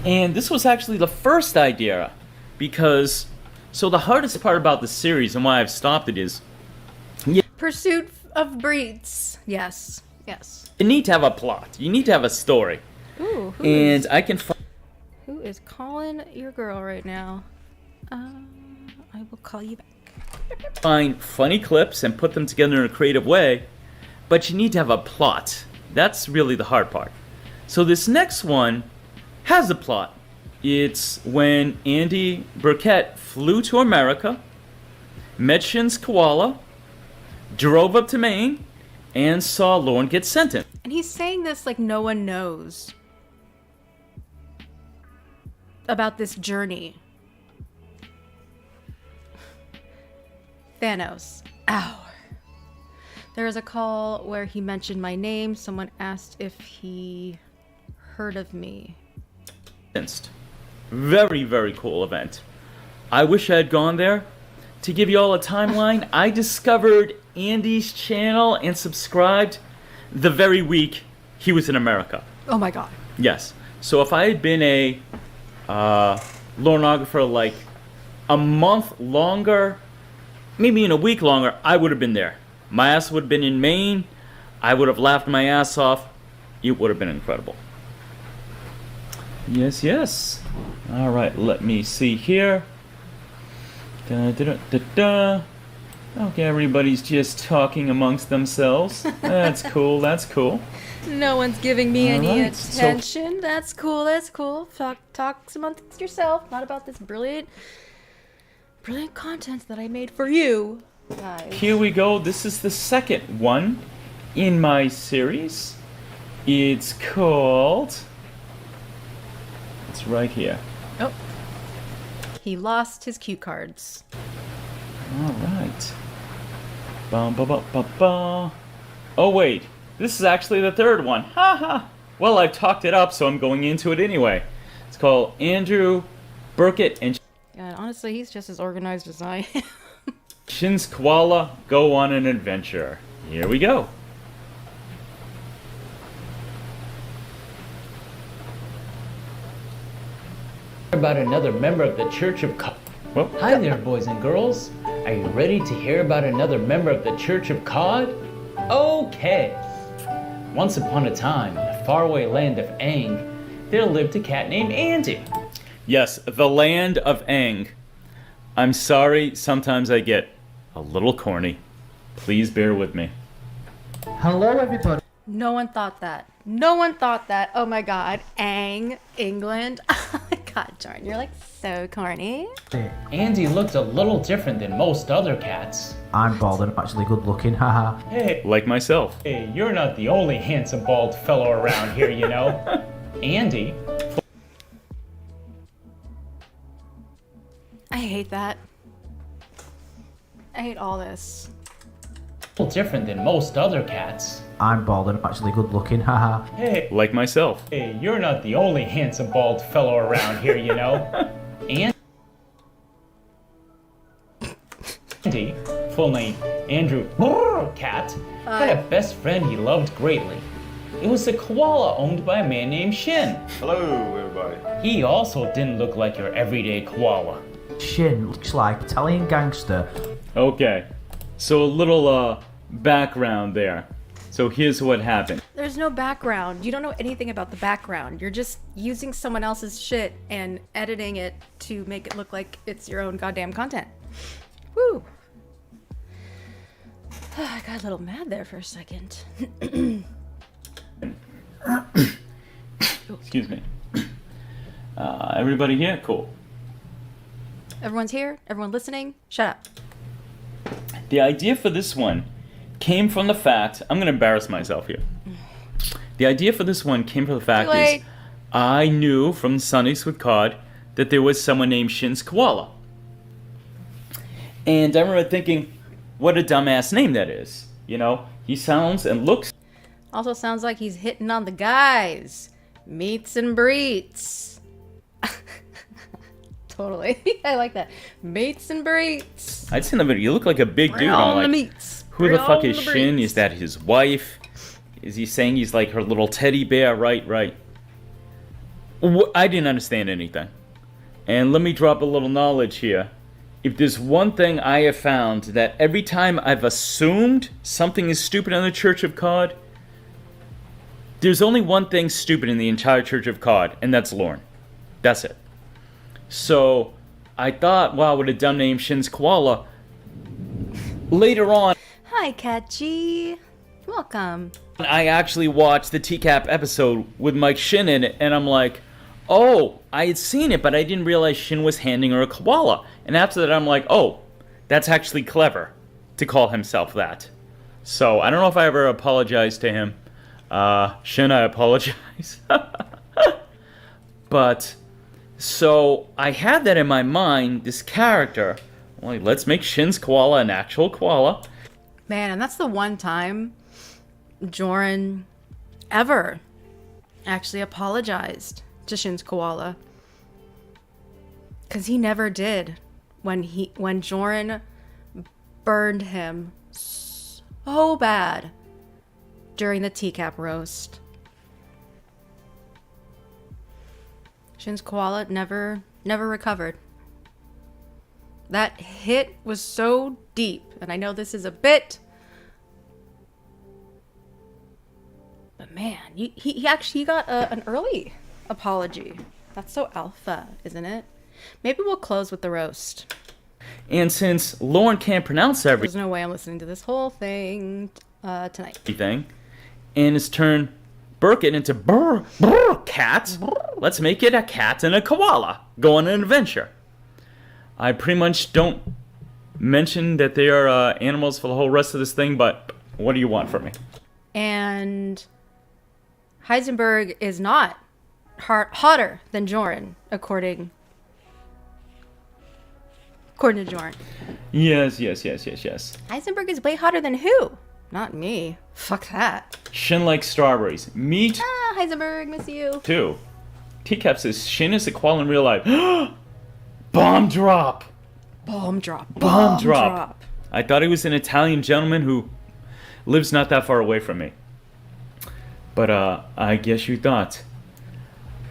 And this was actually the first idea, because so the hardest part about the series and why I've stopped it is Pursuit of breeds. Yes. Yes. you need to have a plot. You need to have a story. Ooh, And I can who is calling your girl right now? I will call you back. find funny clips and put them together in a creative way, but you need to have a plot. That's really the hard part. So this next one has a plot. It's when Andy Burkett flew to America, met Shin's koala, drove up to Maine, and saw Lauren get sentenced. And he's saying this like no one knows about this journey. Thanos. Ow. There was a call where he mentioned my name. Someone asked if he heard of me. Very, very cool event. I wish I had gone there. To give you all a timeline, I discovered Andy's channel and subscribed the very week he was in America. Oh my god. Yes. So if I had been a Laurenographer like a month longer, maybe in a week longer, I would have been there. My ass would have been in Maine. I would have laughed my ass off. It would have been incredible. Yes, yes. All right, let me see here. Da, da, da, da, da. Okay, everybody's just talking amongst themselves. That's cool, that's cool. No one's giving me All any right, so- attention. That's cool, that's cool. Talk amongst yourself, not about this brilliant content that I made for you, guys. Here we go. This is the second one in my series. It's called... It's right here. Oh. He lost his cue cards. All right. Bum, ba, ba, ba, ba. Oh, wait. This is actually the third one. Ha ha. Well, I've talked it up, so I'm going into it anyway. It's called Andrew Burkett and God, honestly, he's just as organized as I am. Shin's koala go on an adventure. Here we go. About another member of the Church of Well, Hi there, boys and girls. Are you ready to hear about another member of the Church of Cod? Okay. Once upon a time, in the faraway land of Aang, there lived a cat named Andy. yes, the land of Aang. I'm sorry, sometimes I get a little corny. Please bear with me. Hello, everybody. No one thought that. No one thought that. Oh my god. Aang, England. Oh my god, Jordan, you're like so corny. Andy looked a little different than most other cats. I'm bald and I'm actually good looking, haha. Hey, Like myself. hey, you're not the only handsome bald fellow around here, you know. Andy, I hate that. I hate all this. a little different than most other cats. I'm bald and I'm actually good looking, haha. Hey, Like myself. hey, you're not the only handsome bald fellow around here, you know. Andy, full name Andrew Cat, had a best friend he loved greatly. It was a koala owned by a man named Shin. Hello, everybody. He also didn't look like your everyday koala. Shin looks like Italian gangster. Okay, so a little background there. So here's what happened. There's no background. You don't know anything about the background. You're just using someone else's shit and editing it to make it look like it's your own goddamn content. Woo. I got a little mad there for a second. Excuse me. Everybody here? Cool. Everyone's here? Everyone listening? Shut up. The idea for this one came from the fact, I'm going to embarrass myself here. The idea for this one came from the fact is I knew from Sundays with Cod that there was someone named Shin's Koala. And I remember thinking, what a dumbass name that is. You know, he sounds and looks. Also sounds like he's hitting on the guys. Meets and breeds. Totally. I like that. Mates and breeds. I'd seen the video. You look like a big dude. I'm like, meats. who the fuck is Shin? Is that his wife? Is he saying he's like her little teddy bear? Right. I didn't understand anything. And let me drop a little knowledge here. If there's one thing I have found, that every time I've assumed something is stupid in the Church of Cod, there's only one thing stupid in the entire Church of Cod, and that's Lorne. That's it. So I thought, wow, with a dumb name, Shin's Koala. Later on, Hi, Catchy. Welcome. I actually watched the TCAP episode with Mike Shin in it, and I'm like, oh, I had seen it, but I didn't realize Shin was handing her a koala. And after that, I'm like, oh, that's actually clever to call himself that. So I don't know if I ever apologized to him. Shin, I apologize. But, so I had that in my mind, this character. Like, let's make Shin's koala an actual koala. Man, and that's the one time Jorrun ever actually apologized to Shin's koala. Because he never did when Jorrun burned him so bad during the TCAP roast. Shin's koala never recovered. That hit was so deep, and I know this is a bit, but man, he actually got an early apology. That's so alpha, isn't it? Maybe we'll close with the roast. And since Lorne can't pronounce There's no way I'm listening to this whole thing tonight. everything, and it's turned Burkett into cat, let's make it a cat and a koala go on an adventure. I pretty much don't mention that they are animals for the whole rest of this thing, but what do you want from me? And Heisenberg is not hotter than Jorrun, according to Jorrun. Yes. Heisenberg is way hotter than who? Not me. Fuck that. Shin likes strawberries. Meat, Heisenberg, miss you. too. TCAP says Shin is a koala in real life. Bomb drop! Bomb drop. Bomb drop. I thought he was an Italian gentleman who lives not that far away from me. But, I guess you thought.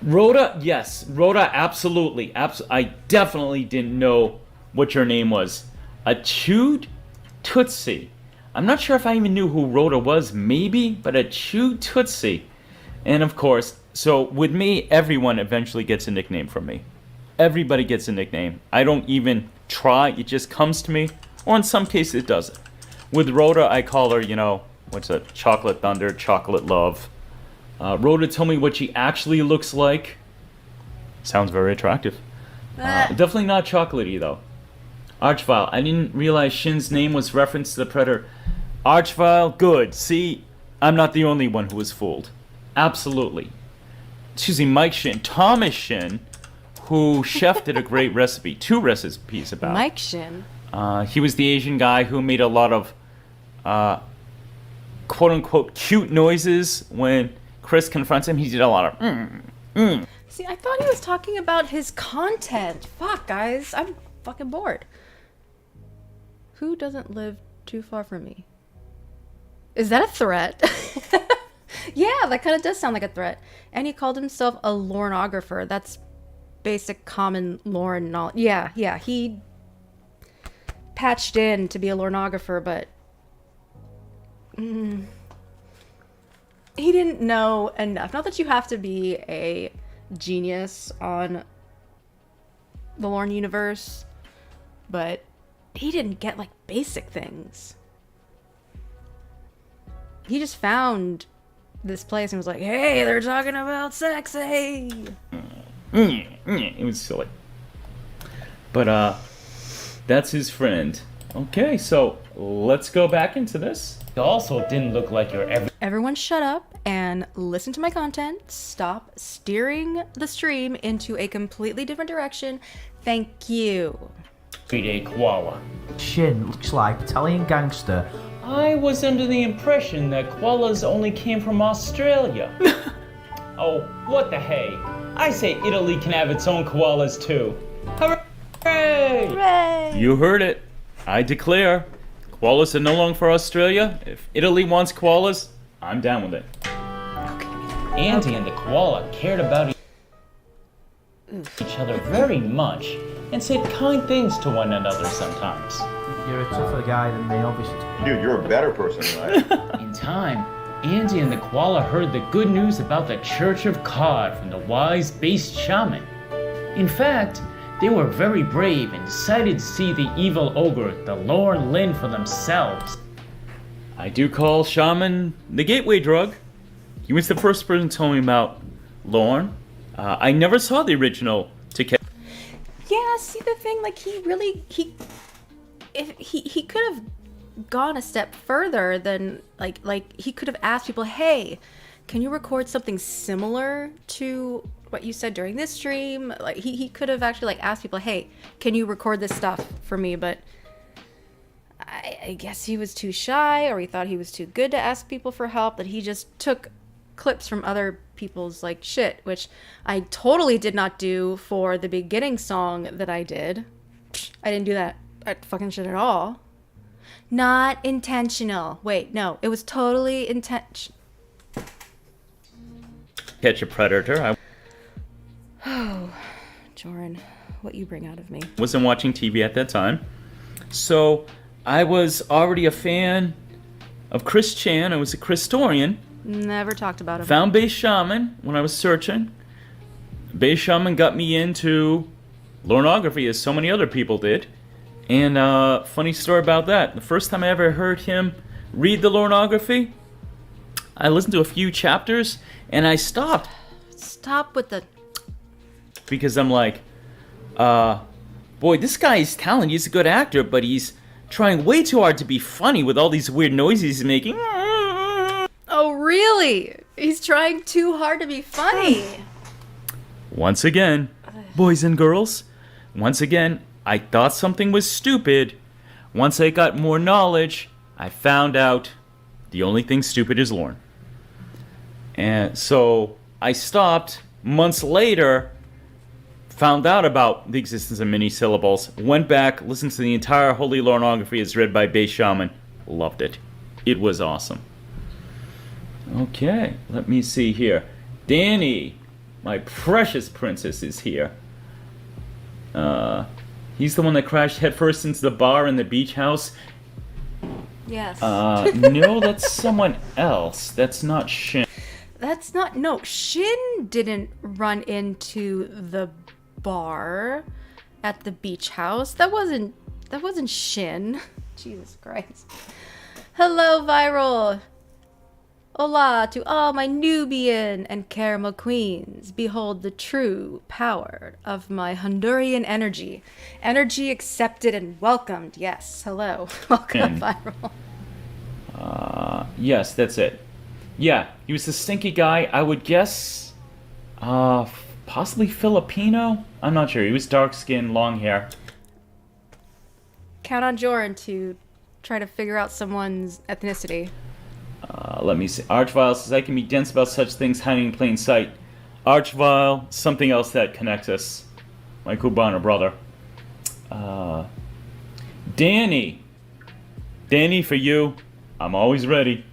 Rhoda, yes. Rhoda, absolutely. I definitely didn't know what your name was. A chewed Tootsie. I'm not sure if I even knew who Rhoda was, maybe, but a chewed Tootsie. And of course, so with me, everyone eventually gets a nickname from me. Everybody gets a nickname. I don't even try. It just comes to me. Or in some cases, it doesn't. With Rhoda, I call her, what's that? Chocolate Thunder, Chocolate Love. Rhoda told me what she actually looks like. Sounds very attractive. Definitely not chocolatey, though. Archvile. I didn't realize Shin's name was referenced to the Predator. Archvile, good. See, I'm not the only one who was fooled. Absolutely. Excuse me, Mike Shin. Thomas Shin, who Chef did a great recipe. 2 recipes about. Mike Shin. He was the Asian guy who made a lot of quote-unquote cute noises when Chris confronts him. He did a lot of See, I thought he was talking about his content. Fuck, guys. I'm fucking bored. Who doesn't live too far from me? Is that a threat? Yeah, that kind of does sound like a threat. And he called himself a Lornographer. That's basic common Lorne knowledge. Yeah, he patched in to be a Lornographer, but he didn't know enough. Not that you have to be a genius on the Lorne universe, but he didn't get like basic things. He just found this place and was like, hey, they're talking about sexy. It was silly. But, that's his friend. Okay, so let's go back into this. You also didn't look like your Everyone shut up and listen to my content. Stop steering the stream into a completely different direction. Thank you. everyday koala. Shin looks like Italian gangster. I was under the impression that koalas only came from Australia. Oh, what the hey. I say Italy can have its own koalas too. Hooray! Hooray! You heard it. I declare, koalas are no longer for Australia. If Italy wants koalas, I'm down with it. Andy and the koala cared about each other very much and said kind things to one another sometimes. You're a tougher guy than me, obviously. Dude, you're a better person, right? In time, Andy and the koala heard the good news about the Church of Cod from the wise based shaman. In fact, they were very brave and decided to see the evil ogre, the Lorne Lynn, for themselves. I do call Shaman the gateway drug. He was the first person to tell me about Lorne. I never saw the original to catch. Yeah, see the thing, like he could have gone a step further than like he could have asked people, hey, can you record something similar to what you said during this stream? Like he could have actually like asked people, hey, can you record this stuff for me? But I guess he was too shy, or he thought he was too good to ask people for help, that he just took clips from other people's like shit, which I totally did not do for the beginning song that I did. I didn't do that fucking shit at all. Not intentional. Wait, no, it was totally intentional. Catch a predator. Oh, Jorrun, what you bring out of me. Wasn't watching TV at that time, so I was already a fan of Chris Chan. I was a Christorian. Never talked about him. Found Bass Shaman when I was searching. Bass Shaman got me into lornography, as so many other people did. And funny story about that. The first time I ever heard him read the lornography, I listened to a few chapters and I stopped. Stop with the... Because I'm like, boy, this guy is talented. He's a good actor, but he's trying way too hard to be funny with all these weird noises he's making. Oh, really? He's trying too hard to be funny. Once again, boys and girls, once again, I thought something was stupid. Once I got more knowledge, I found out the only thing stupid is Lorne. And so I stopped. Months later, found out about the existence of mini syllables, went back, listened to the entire Holy Lornography as read by Bass Shaman, loved it. It was awesome. Okay, let me see here. Danny, my precious princess, is here. He's the one that crashed headfirst into the bar in the beach house. Yes. No, that's someone else. That's not Shin. That's not... No, Shin didn't run into the bar at the beach house. That wasn't Shin. Jesus Christ. Hello, Viral. Hola to all my Nubian and caramel queens. Behold the true power of my Honduran energy. Energy accepted and welcomed. Yes, hello. Welcome, Viral. Yes, that's it. Yeah, he was the stinky guy. I would guess, possibly Filipino? I'm not sure. He was dark-skinned, long hair. Count on Jorrun to try to figure out someone's ethnicity. Let me see. Archvile says, I can be dense about such things hiding in plain sight. Archvile, something else that connects us. My Cubano brother. Danny. Danny, for you. I'm always ready.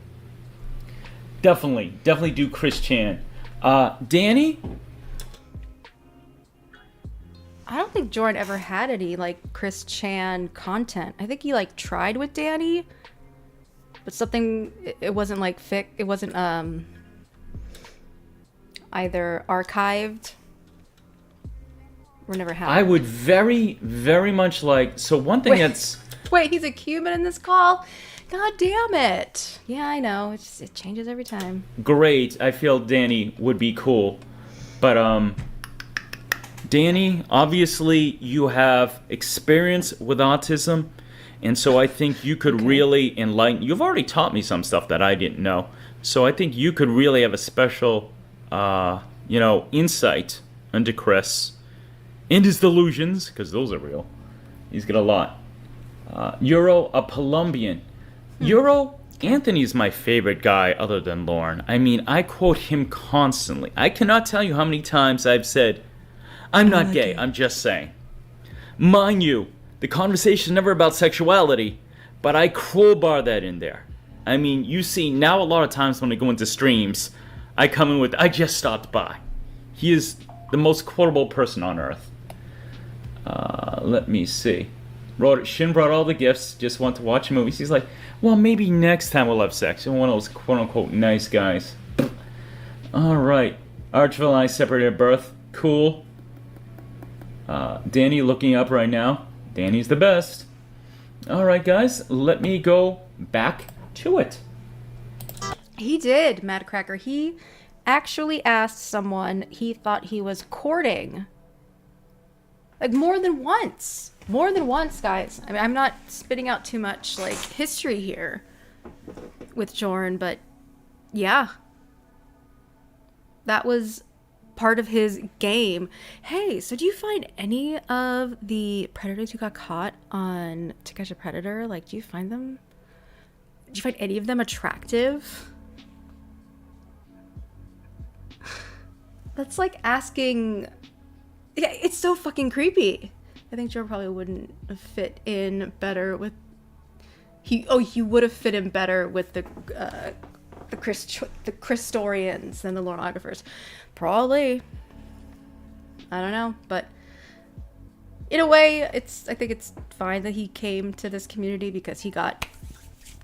Definitely do Chris Chan. Danny? I don't think Jorrun ever had any, like, Chris Chan content. I think he, like, tried with Danny, but something, it wasn't, like, it wasn't, either archived or never happened. I would very, very much like... So one thing that's... Wait, he's a Cuban in this call? God damn it. Yeah, I know. It changes every time. Great. I feel Danny would be cool. But, Danny, obviously you have experience with autism, and so I think you could really enlighten... You've already taught me some stuff that I didn't know, so I think you could really have a special, insight into Chris and his delusions, because those are real. He's got a lot. Euro, a Colombian. Euro, Anthony's my favorite guy other than Lauren. I mean, I quote him constantly. I cannot tell you how many times I've said, I'm not gay, I'm just saying. Mind you, the conversation is never about sexuality, but I crowbar that in there. I mean, you see, now a lot of times when I go into streams, I come in with, I just stopped by. He is the most quotable person on earth. Let me see. Shin brought all the gifts, just want to watch movies. He's like, well, maybe next time we'll have sex. You're one of those quote-unquote nice guys. Alright. Archville and I separated at birth. Cool. Danny looking up right now. Danny's the best. Alright, guys. Let me go back to it. He did, Mad Cracker. He actually asked someone he thought he was courting. Like, more than once. More than once, guys. I mean, I'm not spitting out too much, like, history here with Jorrun, but yeah. That was part of his game. Hey, so do you find any of the predators who got caught on To Catch a Predator, like, do you find any of them attractive? That's like asking... Yeah, it's so fucking creepy. I think Joe probably wouldn't fit in better with... He would have fit in better with the Christorians than the Lornographers. Probably. I don't know, but in a way, I think it's fine that he came to this community because he got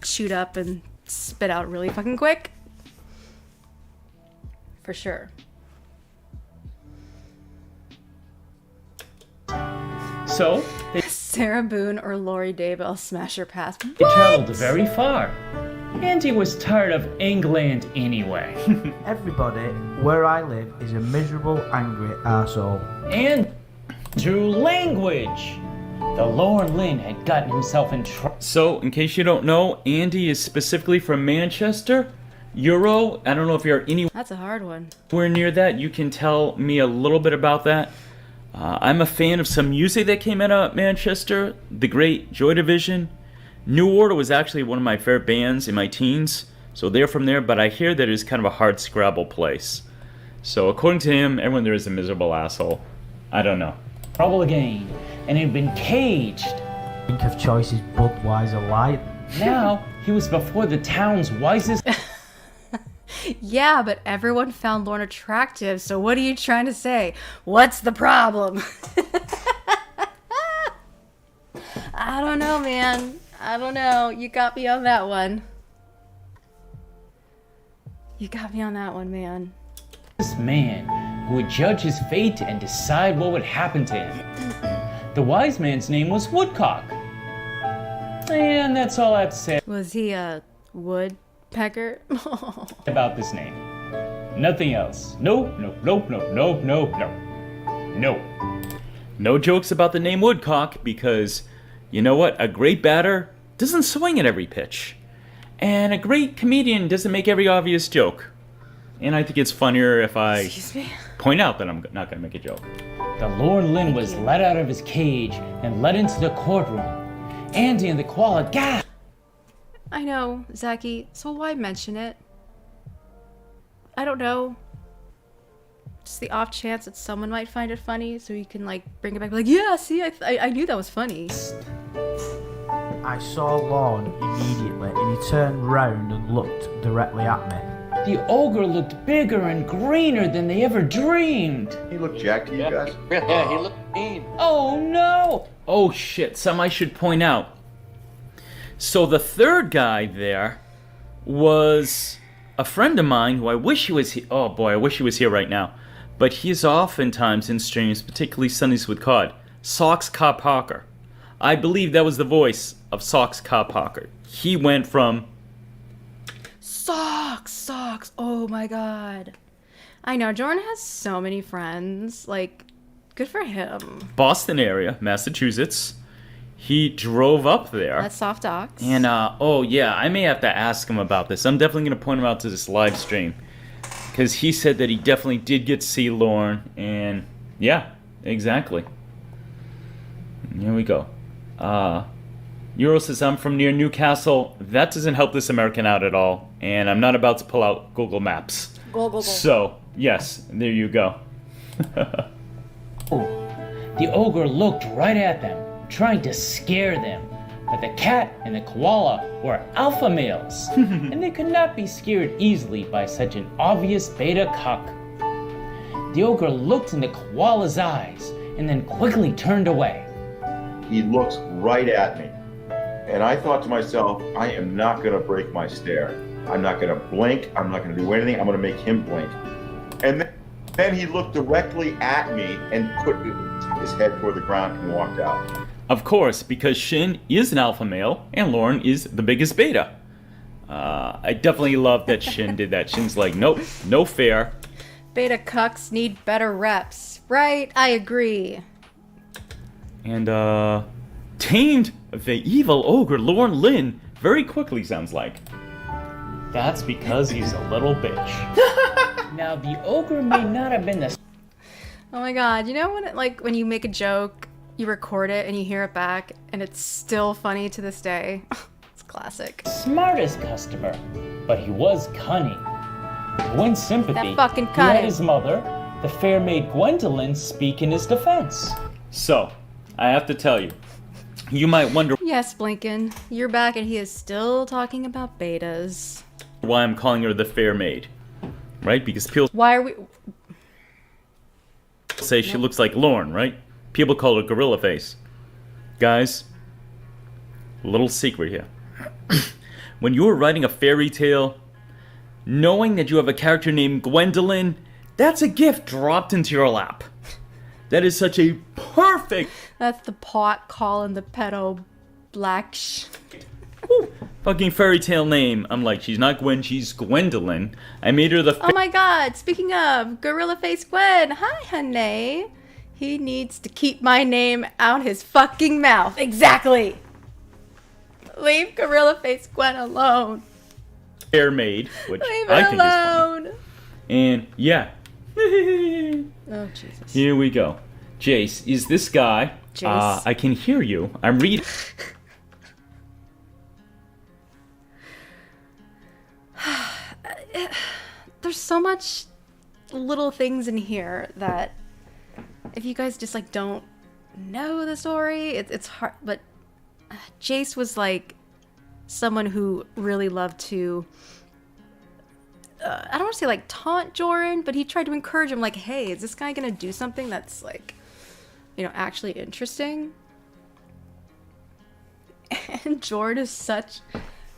chewed up and spit out really fucking quick. For sure. So, Sarah Boone or Lori Daybell smash her past. they traveled very far. And he was tired of England anyway. Everybody where I live is a miserable, angry arsehole. And to language. The Lauren Lynn had gotten himself in trouble. So, in case you don't know, Andy is specifically from Manchester. Euro, I don't know if you're anywhere That's a hard one. near that. You can tell me a little bit about that. I'm a fan of some music that came out of Manchester. The great Joy Division. New Order was actually one of my favorite bands in my teens. So they're from there, but I hear that it's kind of a hard scrabble place. So according to him, everyone there is a miserable asshole. I don't know. Trouble again. And he'd been caged. Think of choices Budweiser Light. Now, he was before the town's wisest... Yeah, but everyone found Lorne attractive, so what are you trying to say? What's the problem? I don't know, man. I don't know. You got me on that one. You got me on that one, man. This man who would judge his fate and decide what would happen to him. The wise man's name was Woodcock. And that's all I have to say. Was he a woodpecker? About this name. Nothing else. No. No jokes about the name Woodcock, because you know what? A great batter doesn't swing at every pitch. And a great comedian doesn't make every obvious joke. And I think it's funnier if I point out that I'm not going to make a joke. The Lord Lynn was let out of his cage and led into the courtroom. Andy and the koala gasped. I know, Zachy, so why mention it? I don't know. Just the off chance that someone might find it funny, so you can, like, bring it back, like, yeah, see, I knew that was funny. I saw Lorne immediately, and he turned round and looked directly at me. The ogre looked bigger and greener than they ever dreamed. He looked jacked to you guys? Yeah, he looked mean. Oh no! Oh shit, something I should point out. So the third guy there was a friend of mine who I wish he was here. Oh boy, I wish he was here right now. But he's oftentimes in streams, particularly Sundays with Cod. Socks Cobb Parker. I believe that was the voice of Socks Cobb Parker. he went from Socks. Oh my god. I know, Jorrun has so many friends. Like, good for him. Boston area, Massachusetts. He drove up there. That's soft docs. And, oh yeah, I may have to ask him about this. I'm definitely going to point him out to this live stream. Because he said that he definitely did get to see Lauren. And, yeah, exactly. Here we go. Euro says, I'm from near Newcastle. That doesn't help this American out at all. And I'm not about to pull out Google Maps. Go. So, yes, there you go. The ogre looked right at them, trying to scare them. But the cat and the koala were alpha males, and they could not be scared easily by such an obvious beta cuck. The ogre looked in the koala's eyes, and then quickly turned away. He looks right at me. And I thought to myself, I am not going to break my stare. I'm not going to blink. I'm not going to do anything. I'm going to make him blink. And then he looked directly at me and put his head toward the ground and walked out. Of course, because Shin is an alpha male and Lauren is the biggest beta. I definitely love that Shin did that. Shin's like, nope, no fair. Beta cucks need better reps. Right? I agree. And, tamed the evil ogre Lauren Lynn very quickly, sounds like. That's because he's a little bitch. Now, the ogre may not have been the... Oh my god, you know when you make a joke, you record it and you hear it back, and it's still funny to this day? It's classic. smartest customer, but he was cunning. To win sympathy, That fucking he cunning. had his mother, the fair maid Gwendolyn, speak in his defense. So, I have to tell you, you might wonder Yes, Blinken, you're back and he is still talking about betas. why I'm calling her the fair maid. Right? Because people Why are we... say she looks like Lauren, right? People call her Gorilla Face. Guys, little secret here. When you are writing a fairy tale, knowing that you have a character named Gwendolyn, that's a gift dropped into your lap. That is such a perfect That's the pot calling the pedo black fucking fairy tale name. I'm like, she's not Gwen, she's Gwendolyn. I made her the Oh my god, speaking of, Gorilla Face Gwen, hi honey. He needs to keep my name out his fucking mouth. Exactly. Leave Gorilla Face Gwen alone. fair maid, which Leave I her think is funny. alone. And yeah. Oh Jesus. Here we go. Jace, is this guy? Jace. I can hear you. I'm reading. There's so much little things in here that if you guys just like don't know the story, it's hard. But Jace was like someone who really loved to I don't want to say like taunt Jorrun, but he tried to encourage him like, hey, is this guy gonna do something that's like, you know, actually interesting? And Jorrun is such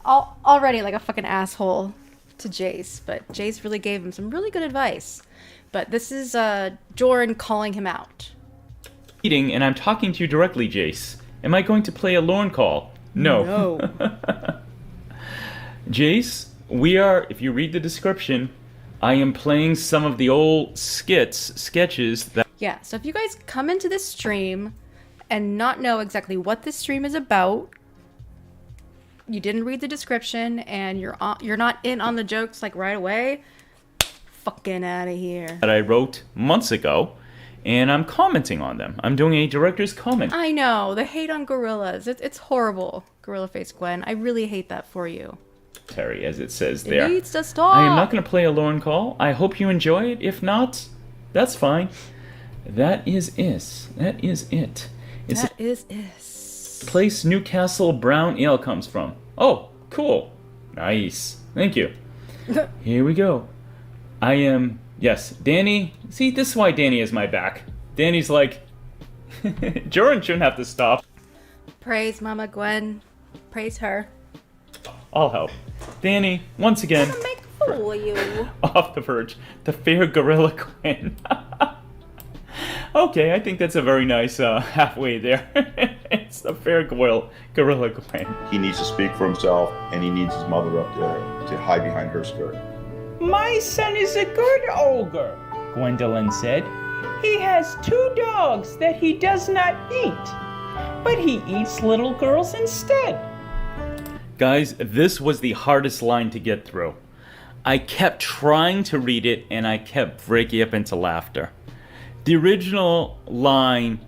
already like a fucking asshole to Jace, but Jace really gave him some really good advice. But this is Jorrun calling him out. Reading, and I'm talking to you directly, Jace. Am I going to play a Lauren call? No. No. Jace, we are, if you read the description, I am playing some of the old sketches that... Yeah, so if you guys come into this stream and not know exactly what this stream is about, you didn't read the description, and you're not in on the jokes like right away, fucking out of here. that I wrote months ago, and I'm commenting on them. I'm doing a director's comment. I know, the hate on gorillas. It's horrible, Gorilla Face Gwen. I really hate that for you. Terry, as it says It there. needs to stop. I am not going to play a Lauren call. I hope you enjoy it. If not, that's fine. That is it. That is it. It's That is it. the place Newcastle Brown Ale comes from. Oh, cool. Nice. Thank you. Here we go. I am... Yes, Danny... See, this is why Danny is my back. Danny's like... Jorrun shouldn't have to stop. Praise Mama Gwen. Praise her. I'll help. Danny, once again... Make a fool of you. Off the verge. The fair Gorilla Queen. Okay, I think that's a very nice halfway there. It's the fair gorilla Gwen. He needs to speak for himself, and he needs his mother up to hide behind her skirt. My son is a good ogre, Gwendolyn said. He has 2 dogs that he does not eat, but he eats little girls instead. Guys, this was the hardest line to get through. I kept trying to read it, and I kept breaking up into laughter. The original line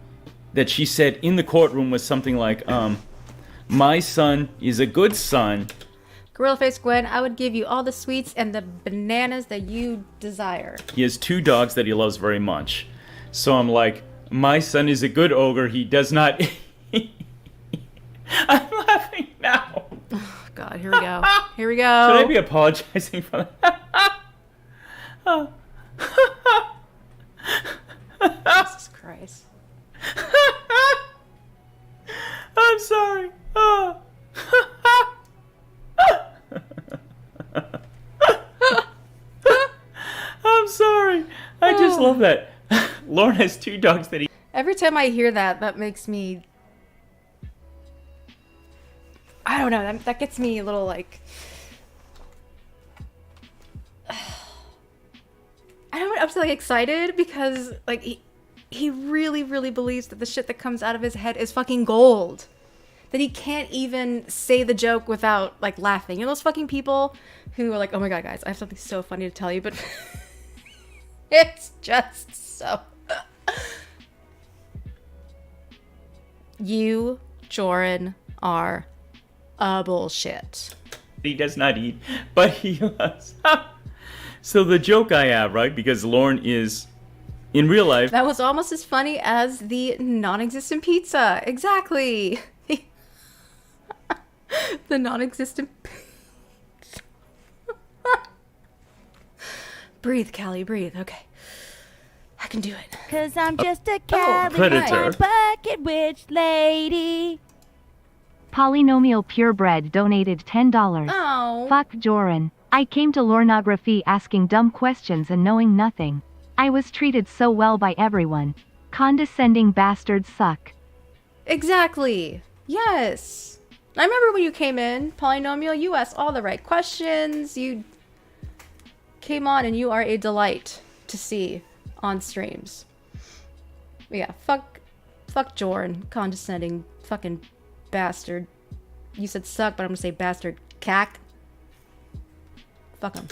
that she said in the courtroom was something like, my son is a good son. Gorilla Face Gwen, I would give you all the sweets and the bananas that you desire. He has 2 dogs that he loves very much. So I'm like, my son is a good ogre, he does not... I'm laughing now. Oh, God, here we go. Here we go. Should I be apologizing for that? Jesus Christ. I'm sorry. I'm sorry. I just love that. Lauren has 2 dogs that he... Every time I hear that, that makes me... I don't know, that gets me a little like... I don't know, I'm so like excited because like he really, really believes that the shit that comes out of his head is fucking gold. That he can't even say the joke without like laughing. You know those fucking people who are like, oh my God, guys, I have something so funny to tell you, but it's just so... You, Jorrun, are a bullshit. He does not eat, but he loves. So the joke I have, right, because Lauren is, in real life... That was almost as funny as the non-existent pizza. Exactly. The non-existent pizza. Breathe, Callie, breathe. Okay. I can do it. 'Cause I'm just a California bucket witch lady. Polynomial Purebred donated $10. Oh. Fuck Jorrun. I came to Lornography asking dumb questions and knowing nothing. I was treated so well by everyone. Condescending bastards suck. Exactly. Yes. I remember when you came in, Polynomial, you asked all the right questions. You came on and you are a delight to see on streams. But yeah, fuck Jorrun, condescending fucking bastard. You said suck, but I'm gonna say bastard cack. Fuck him.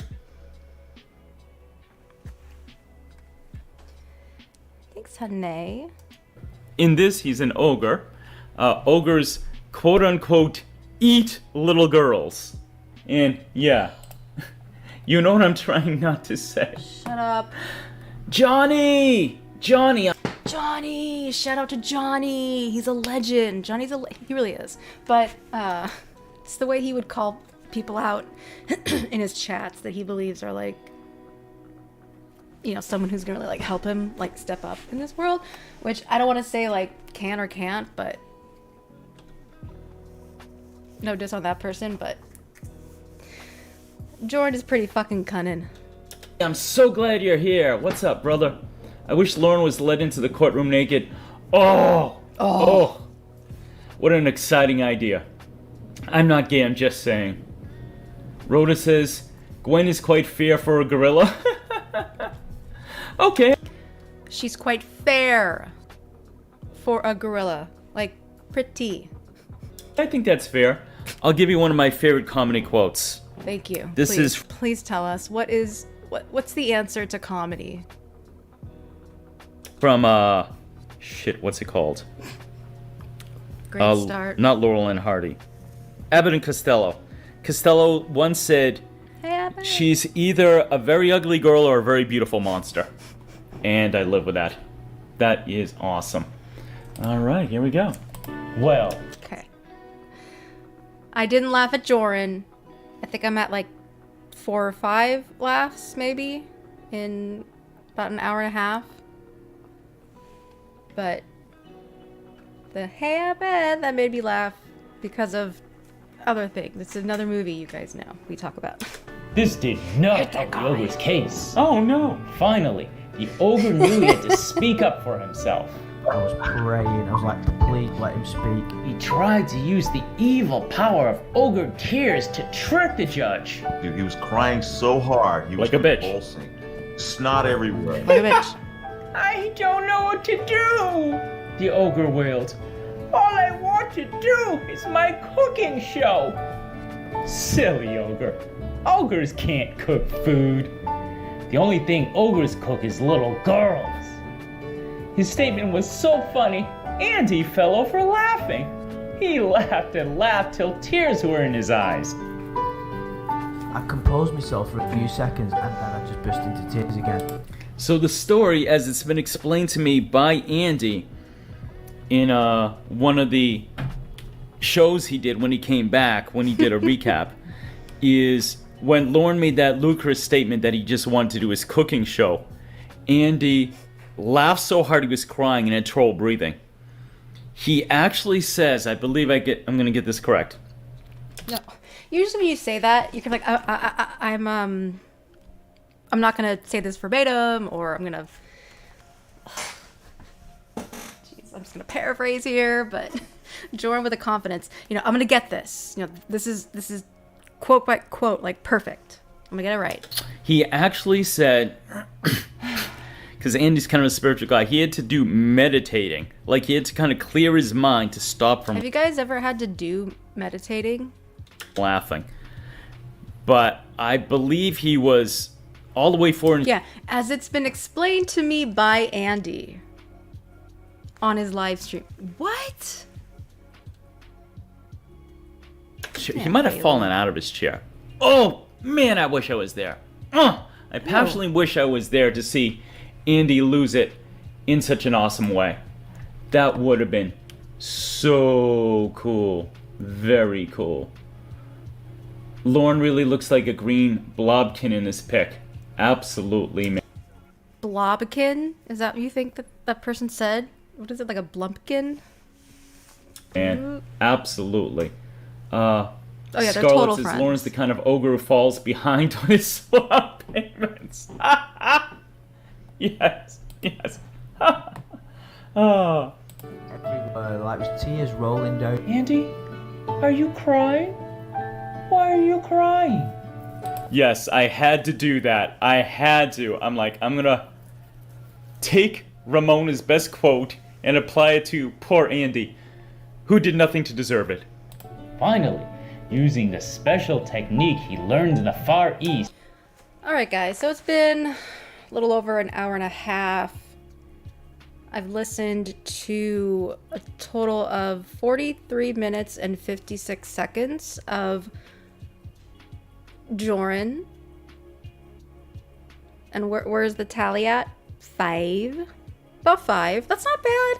Thanks, honey. In this, he's an ogre. Ogres, quote-unquote, eat little girls. And, yeah. You know what I'm trying not to say. Shut up. Johnny! Johnny! Johnny! Shout out to Johnny! He's a legend. He really is. But, it's the way he would call people out in his chats that he believes are like, you know, someone who's gonna really like help him like step up in this world, which I don't want to say like can or can't, but no diss on that person, but Jorrun is pretty fucking cunning. I'm so glad you're here. What's up, brother? I wish Lauren was led into the courtroom naked. Oh! What an exciting idea. I'm not gay, I'm just saying. Rhoda says, Gwen is quite fair for a gorilla. Okay. She's quite fair for a gorilla. Like, pretty. I think that's fair. I'll give you one of my favorite comedy quotes. Thank you. Please tell us, what's the answer to comedy? From, what's it called? Great start. Not Laurel and Hardy. Abbott and Costello. Costello once said, she's either a very ugly girl or a very beautiful monster. And I live with that. That is awesome. All right, here we go. Well. Okay. I didn't laugh at Jorrun. I think I'm at like 4 or 5 laughs, maybe, in about an hour and a half. But the hey, I bet that made me laugh because of other things. It's another movie you guys know we talk about. This did not help the ogre's case. Oh no! Finally, the ogre knew he had to speak up for himself. I was praying. I was like, please let him speak. He tried to use the evil power of ogre tears to trick the judge. Dude, he was crying so hard. He was Like a bitch. convulsing. Snot everywhere. Like a bitch. I don't know what to do, the ogre wailed. All I want to do is my cooking show. Silly ogre. Ogres can't cook food. The only thing ogres cook is little girls. His statement was so funny, Andy fell over laughing. He laughed and laughed till tears were in his eyes. I composed myself for a few seconds and then I just burst into tears again. So the story, as it's been explained to me by Andy in one of the shows he did when he came back, when he did a recap, is when Lauren made that ludicrous statement that he just wanted to do his cooking show, Andy laughed so hard he was crying and had trouble breathing. He actually says, I believe I'm going to get this correct. No. Usually when you say that, you can be like, I'm not going to say this verbatim, or I'm going to... Jeez, I'm just going to paraphrase here, but Jorrun with a confidence. I'm going to get this. This is quote by quote, like perfect. I'm going to get it right. He actually said... Because Andy's kind of a spiritual guy, he had to do meditating. Like, he had to kind of clear his mind to stop from Have you guys ever had to do meditating? laughing. But I believe he was all the way forward. Yeah, as it's been explained to me by Andy on his live stream. What? He might have fallen out of his chair. Oh, man, I wish I was there. I passionately wish I was there to see Andy lose it in such an awesome way. That would have been so cool. Very cool. Lauren really looks like a green blobkin in this pic. Absolutely, man. Blobkin? Is that what you think that person said? What is it, like a blumpkin? And absolutely. Oh yeah, they're Scarlett total says friends. Lauren's the kind of ogre who falls behind on his swap payments. Yes. Oh. Like with tears rolling down. Andy, are you crying? Why are you crying? Yes, I had to do that. I had to. I'm gonna take Ramona's best quote and apply it to poor Andy, who did nothing to deserve it. Finally, using the special technique he learned in the Far East. Alright guys, so it's been a little over an hour and a half. I've listened to a total of 43 minutes and 56 seconds of Jorrun. And where's the tally at? 5. About 5. That's not bad.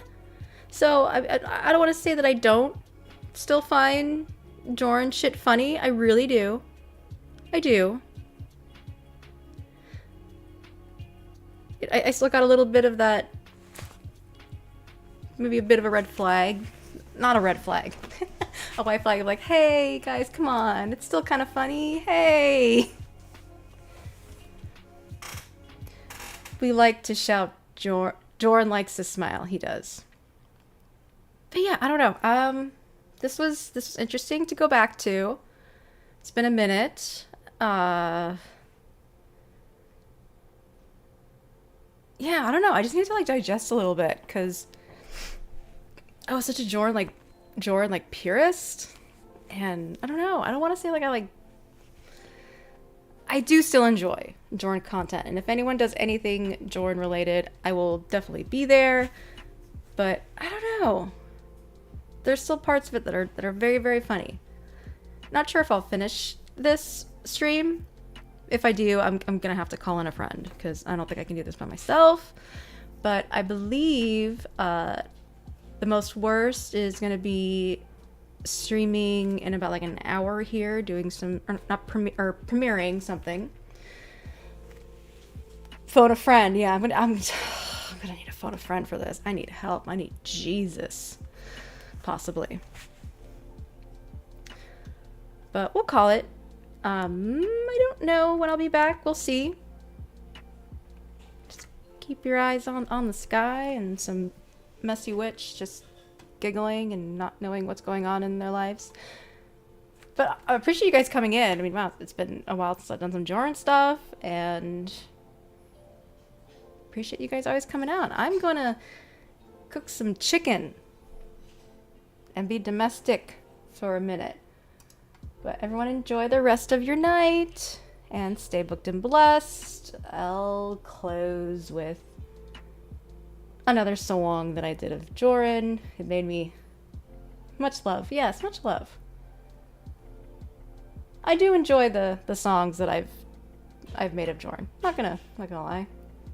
So I don't want to say that I don't still find Jorrun shit funny. I really do. I do. I still got a little bit of that, maybe a bit of a red flag. Not a red flag. A white flag of like, hey guys, come on. It's still kind of funny. Hey. We like to shout. Jorrun likes to smile. He does. But yeah, I don't know. This was interesting to go back to. It's been a minute. Yeah, I don't know. I just need to like digest a little bit because I was such a Jorrun purist, and I don't know. I don't want to say I do still enjoy Jorrun content, and if anyone does anything Jorrun related, I will definitely be there. But I don't know. There's still parts of it that are very, very funny. Not sure if I'll finish this stream. If I do, I'm gonna have to call in a friend because I don't think I can do this by myself. But I believe the most worst is gonna be streaming in about like an hour here, doing some premiering something. Phone a friend. Yeah, I'm gonna need to phone a friend for this. I need help. I need Jesus, possibly. But we'll call it. I don't know when I'll be back. We'll see. Just keep your eyes on the sky and some messy witch, just giggling and not knowing what's going on in their lives. But I appreciate you guys coming in. I mean, wow, it's been a while since I've done some Jorrun stuff, and appreciate you guys always coming out. I'm gonna cook some chicken and be domestic for a minute. But everyone enjoy the rest of your night and stay booked and blessed. I'll close with another song that I did of Jorrun. It made me much love. Yes, much love. I do enjoy the songs that I've made of Jorrun. Not gonna lie.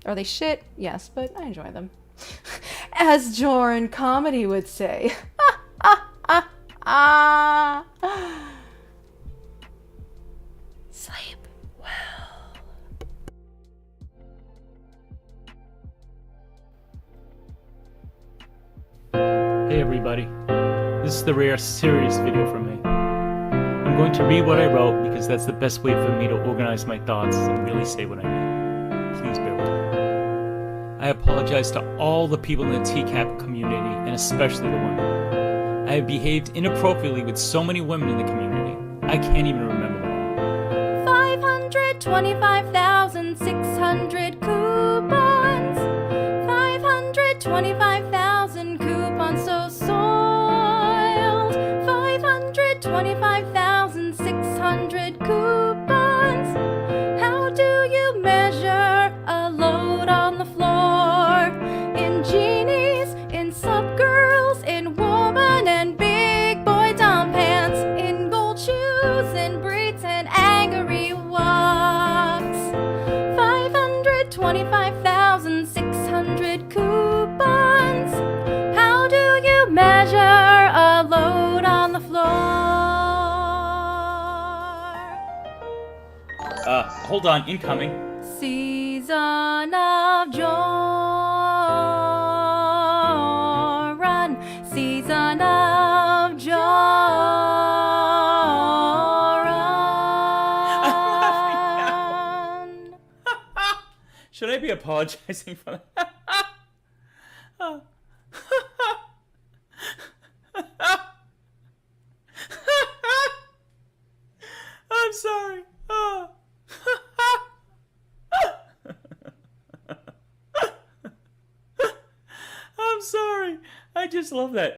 Are they shit? Yes, but I enjoy them. As Jorrun Comedy would say. Sleep well. Hey everybody, this is the rare serious video from me. I'm going to read what I wrote because that's the best way for me to organize my thoughts and really say what I mean. Please bear with me. I apologize to all the people in the TCAP community, and especially the women. I have behaved inappropriately with so many women in the community, I can't even remember them all. 525,600 coupons. 525,000 coupons so soiled. 525,600 coupons. How do you measure a load on the floor? In genies, in sub-girls, in woman and big boy dumb pants, in gold shoes and braids and angry walks. 525,600 coupons. How do you measure a load on the floor? Hold on, incoming. Season of Jorrun. Season of Jorrun. Should I be apologizing for that? I'm sorry. I'm sorry. I just love that.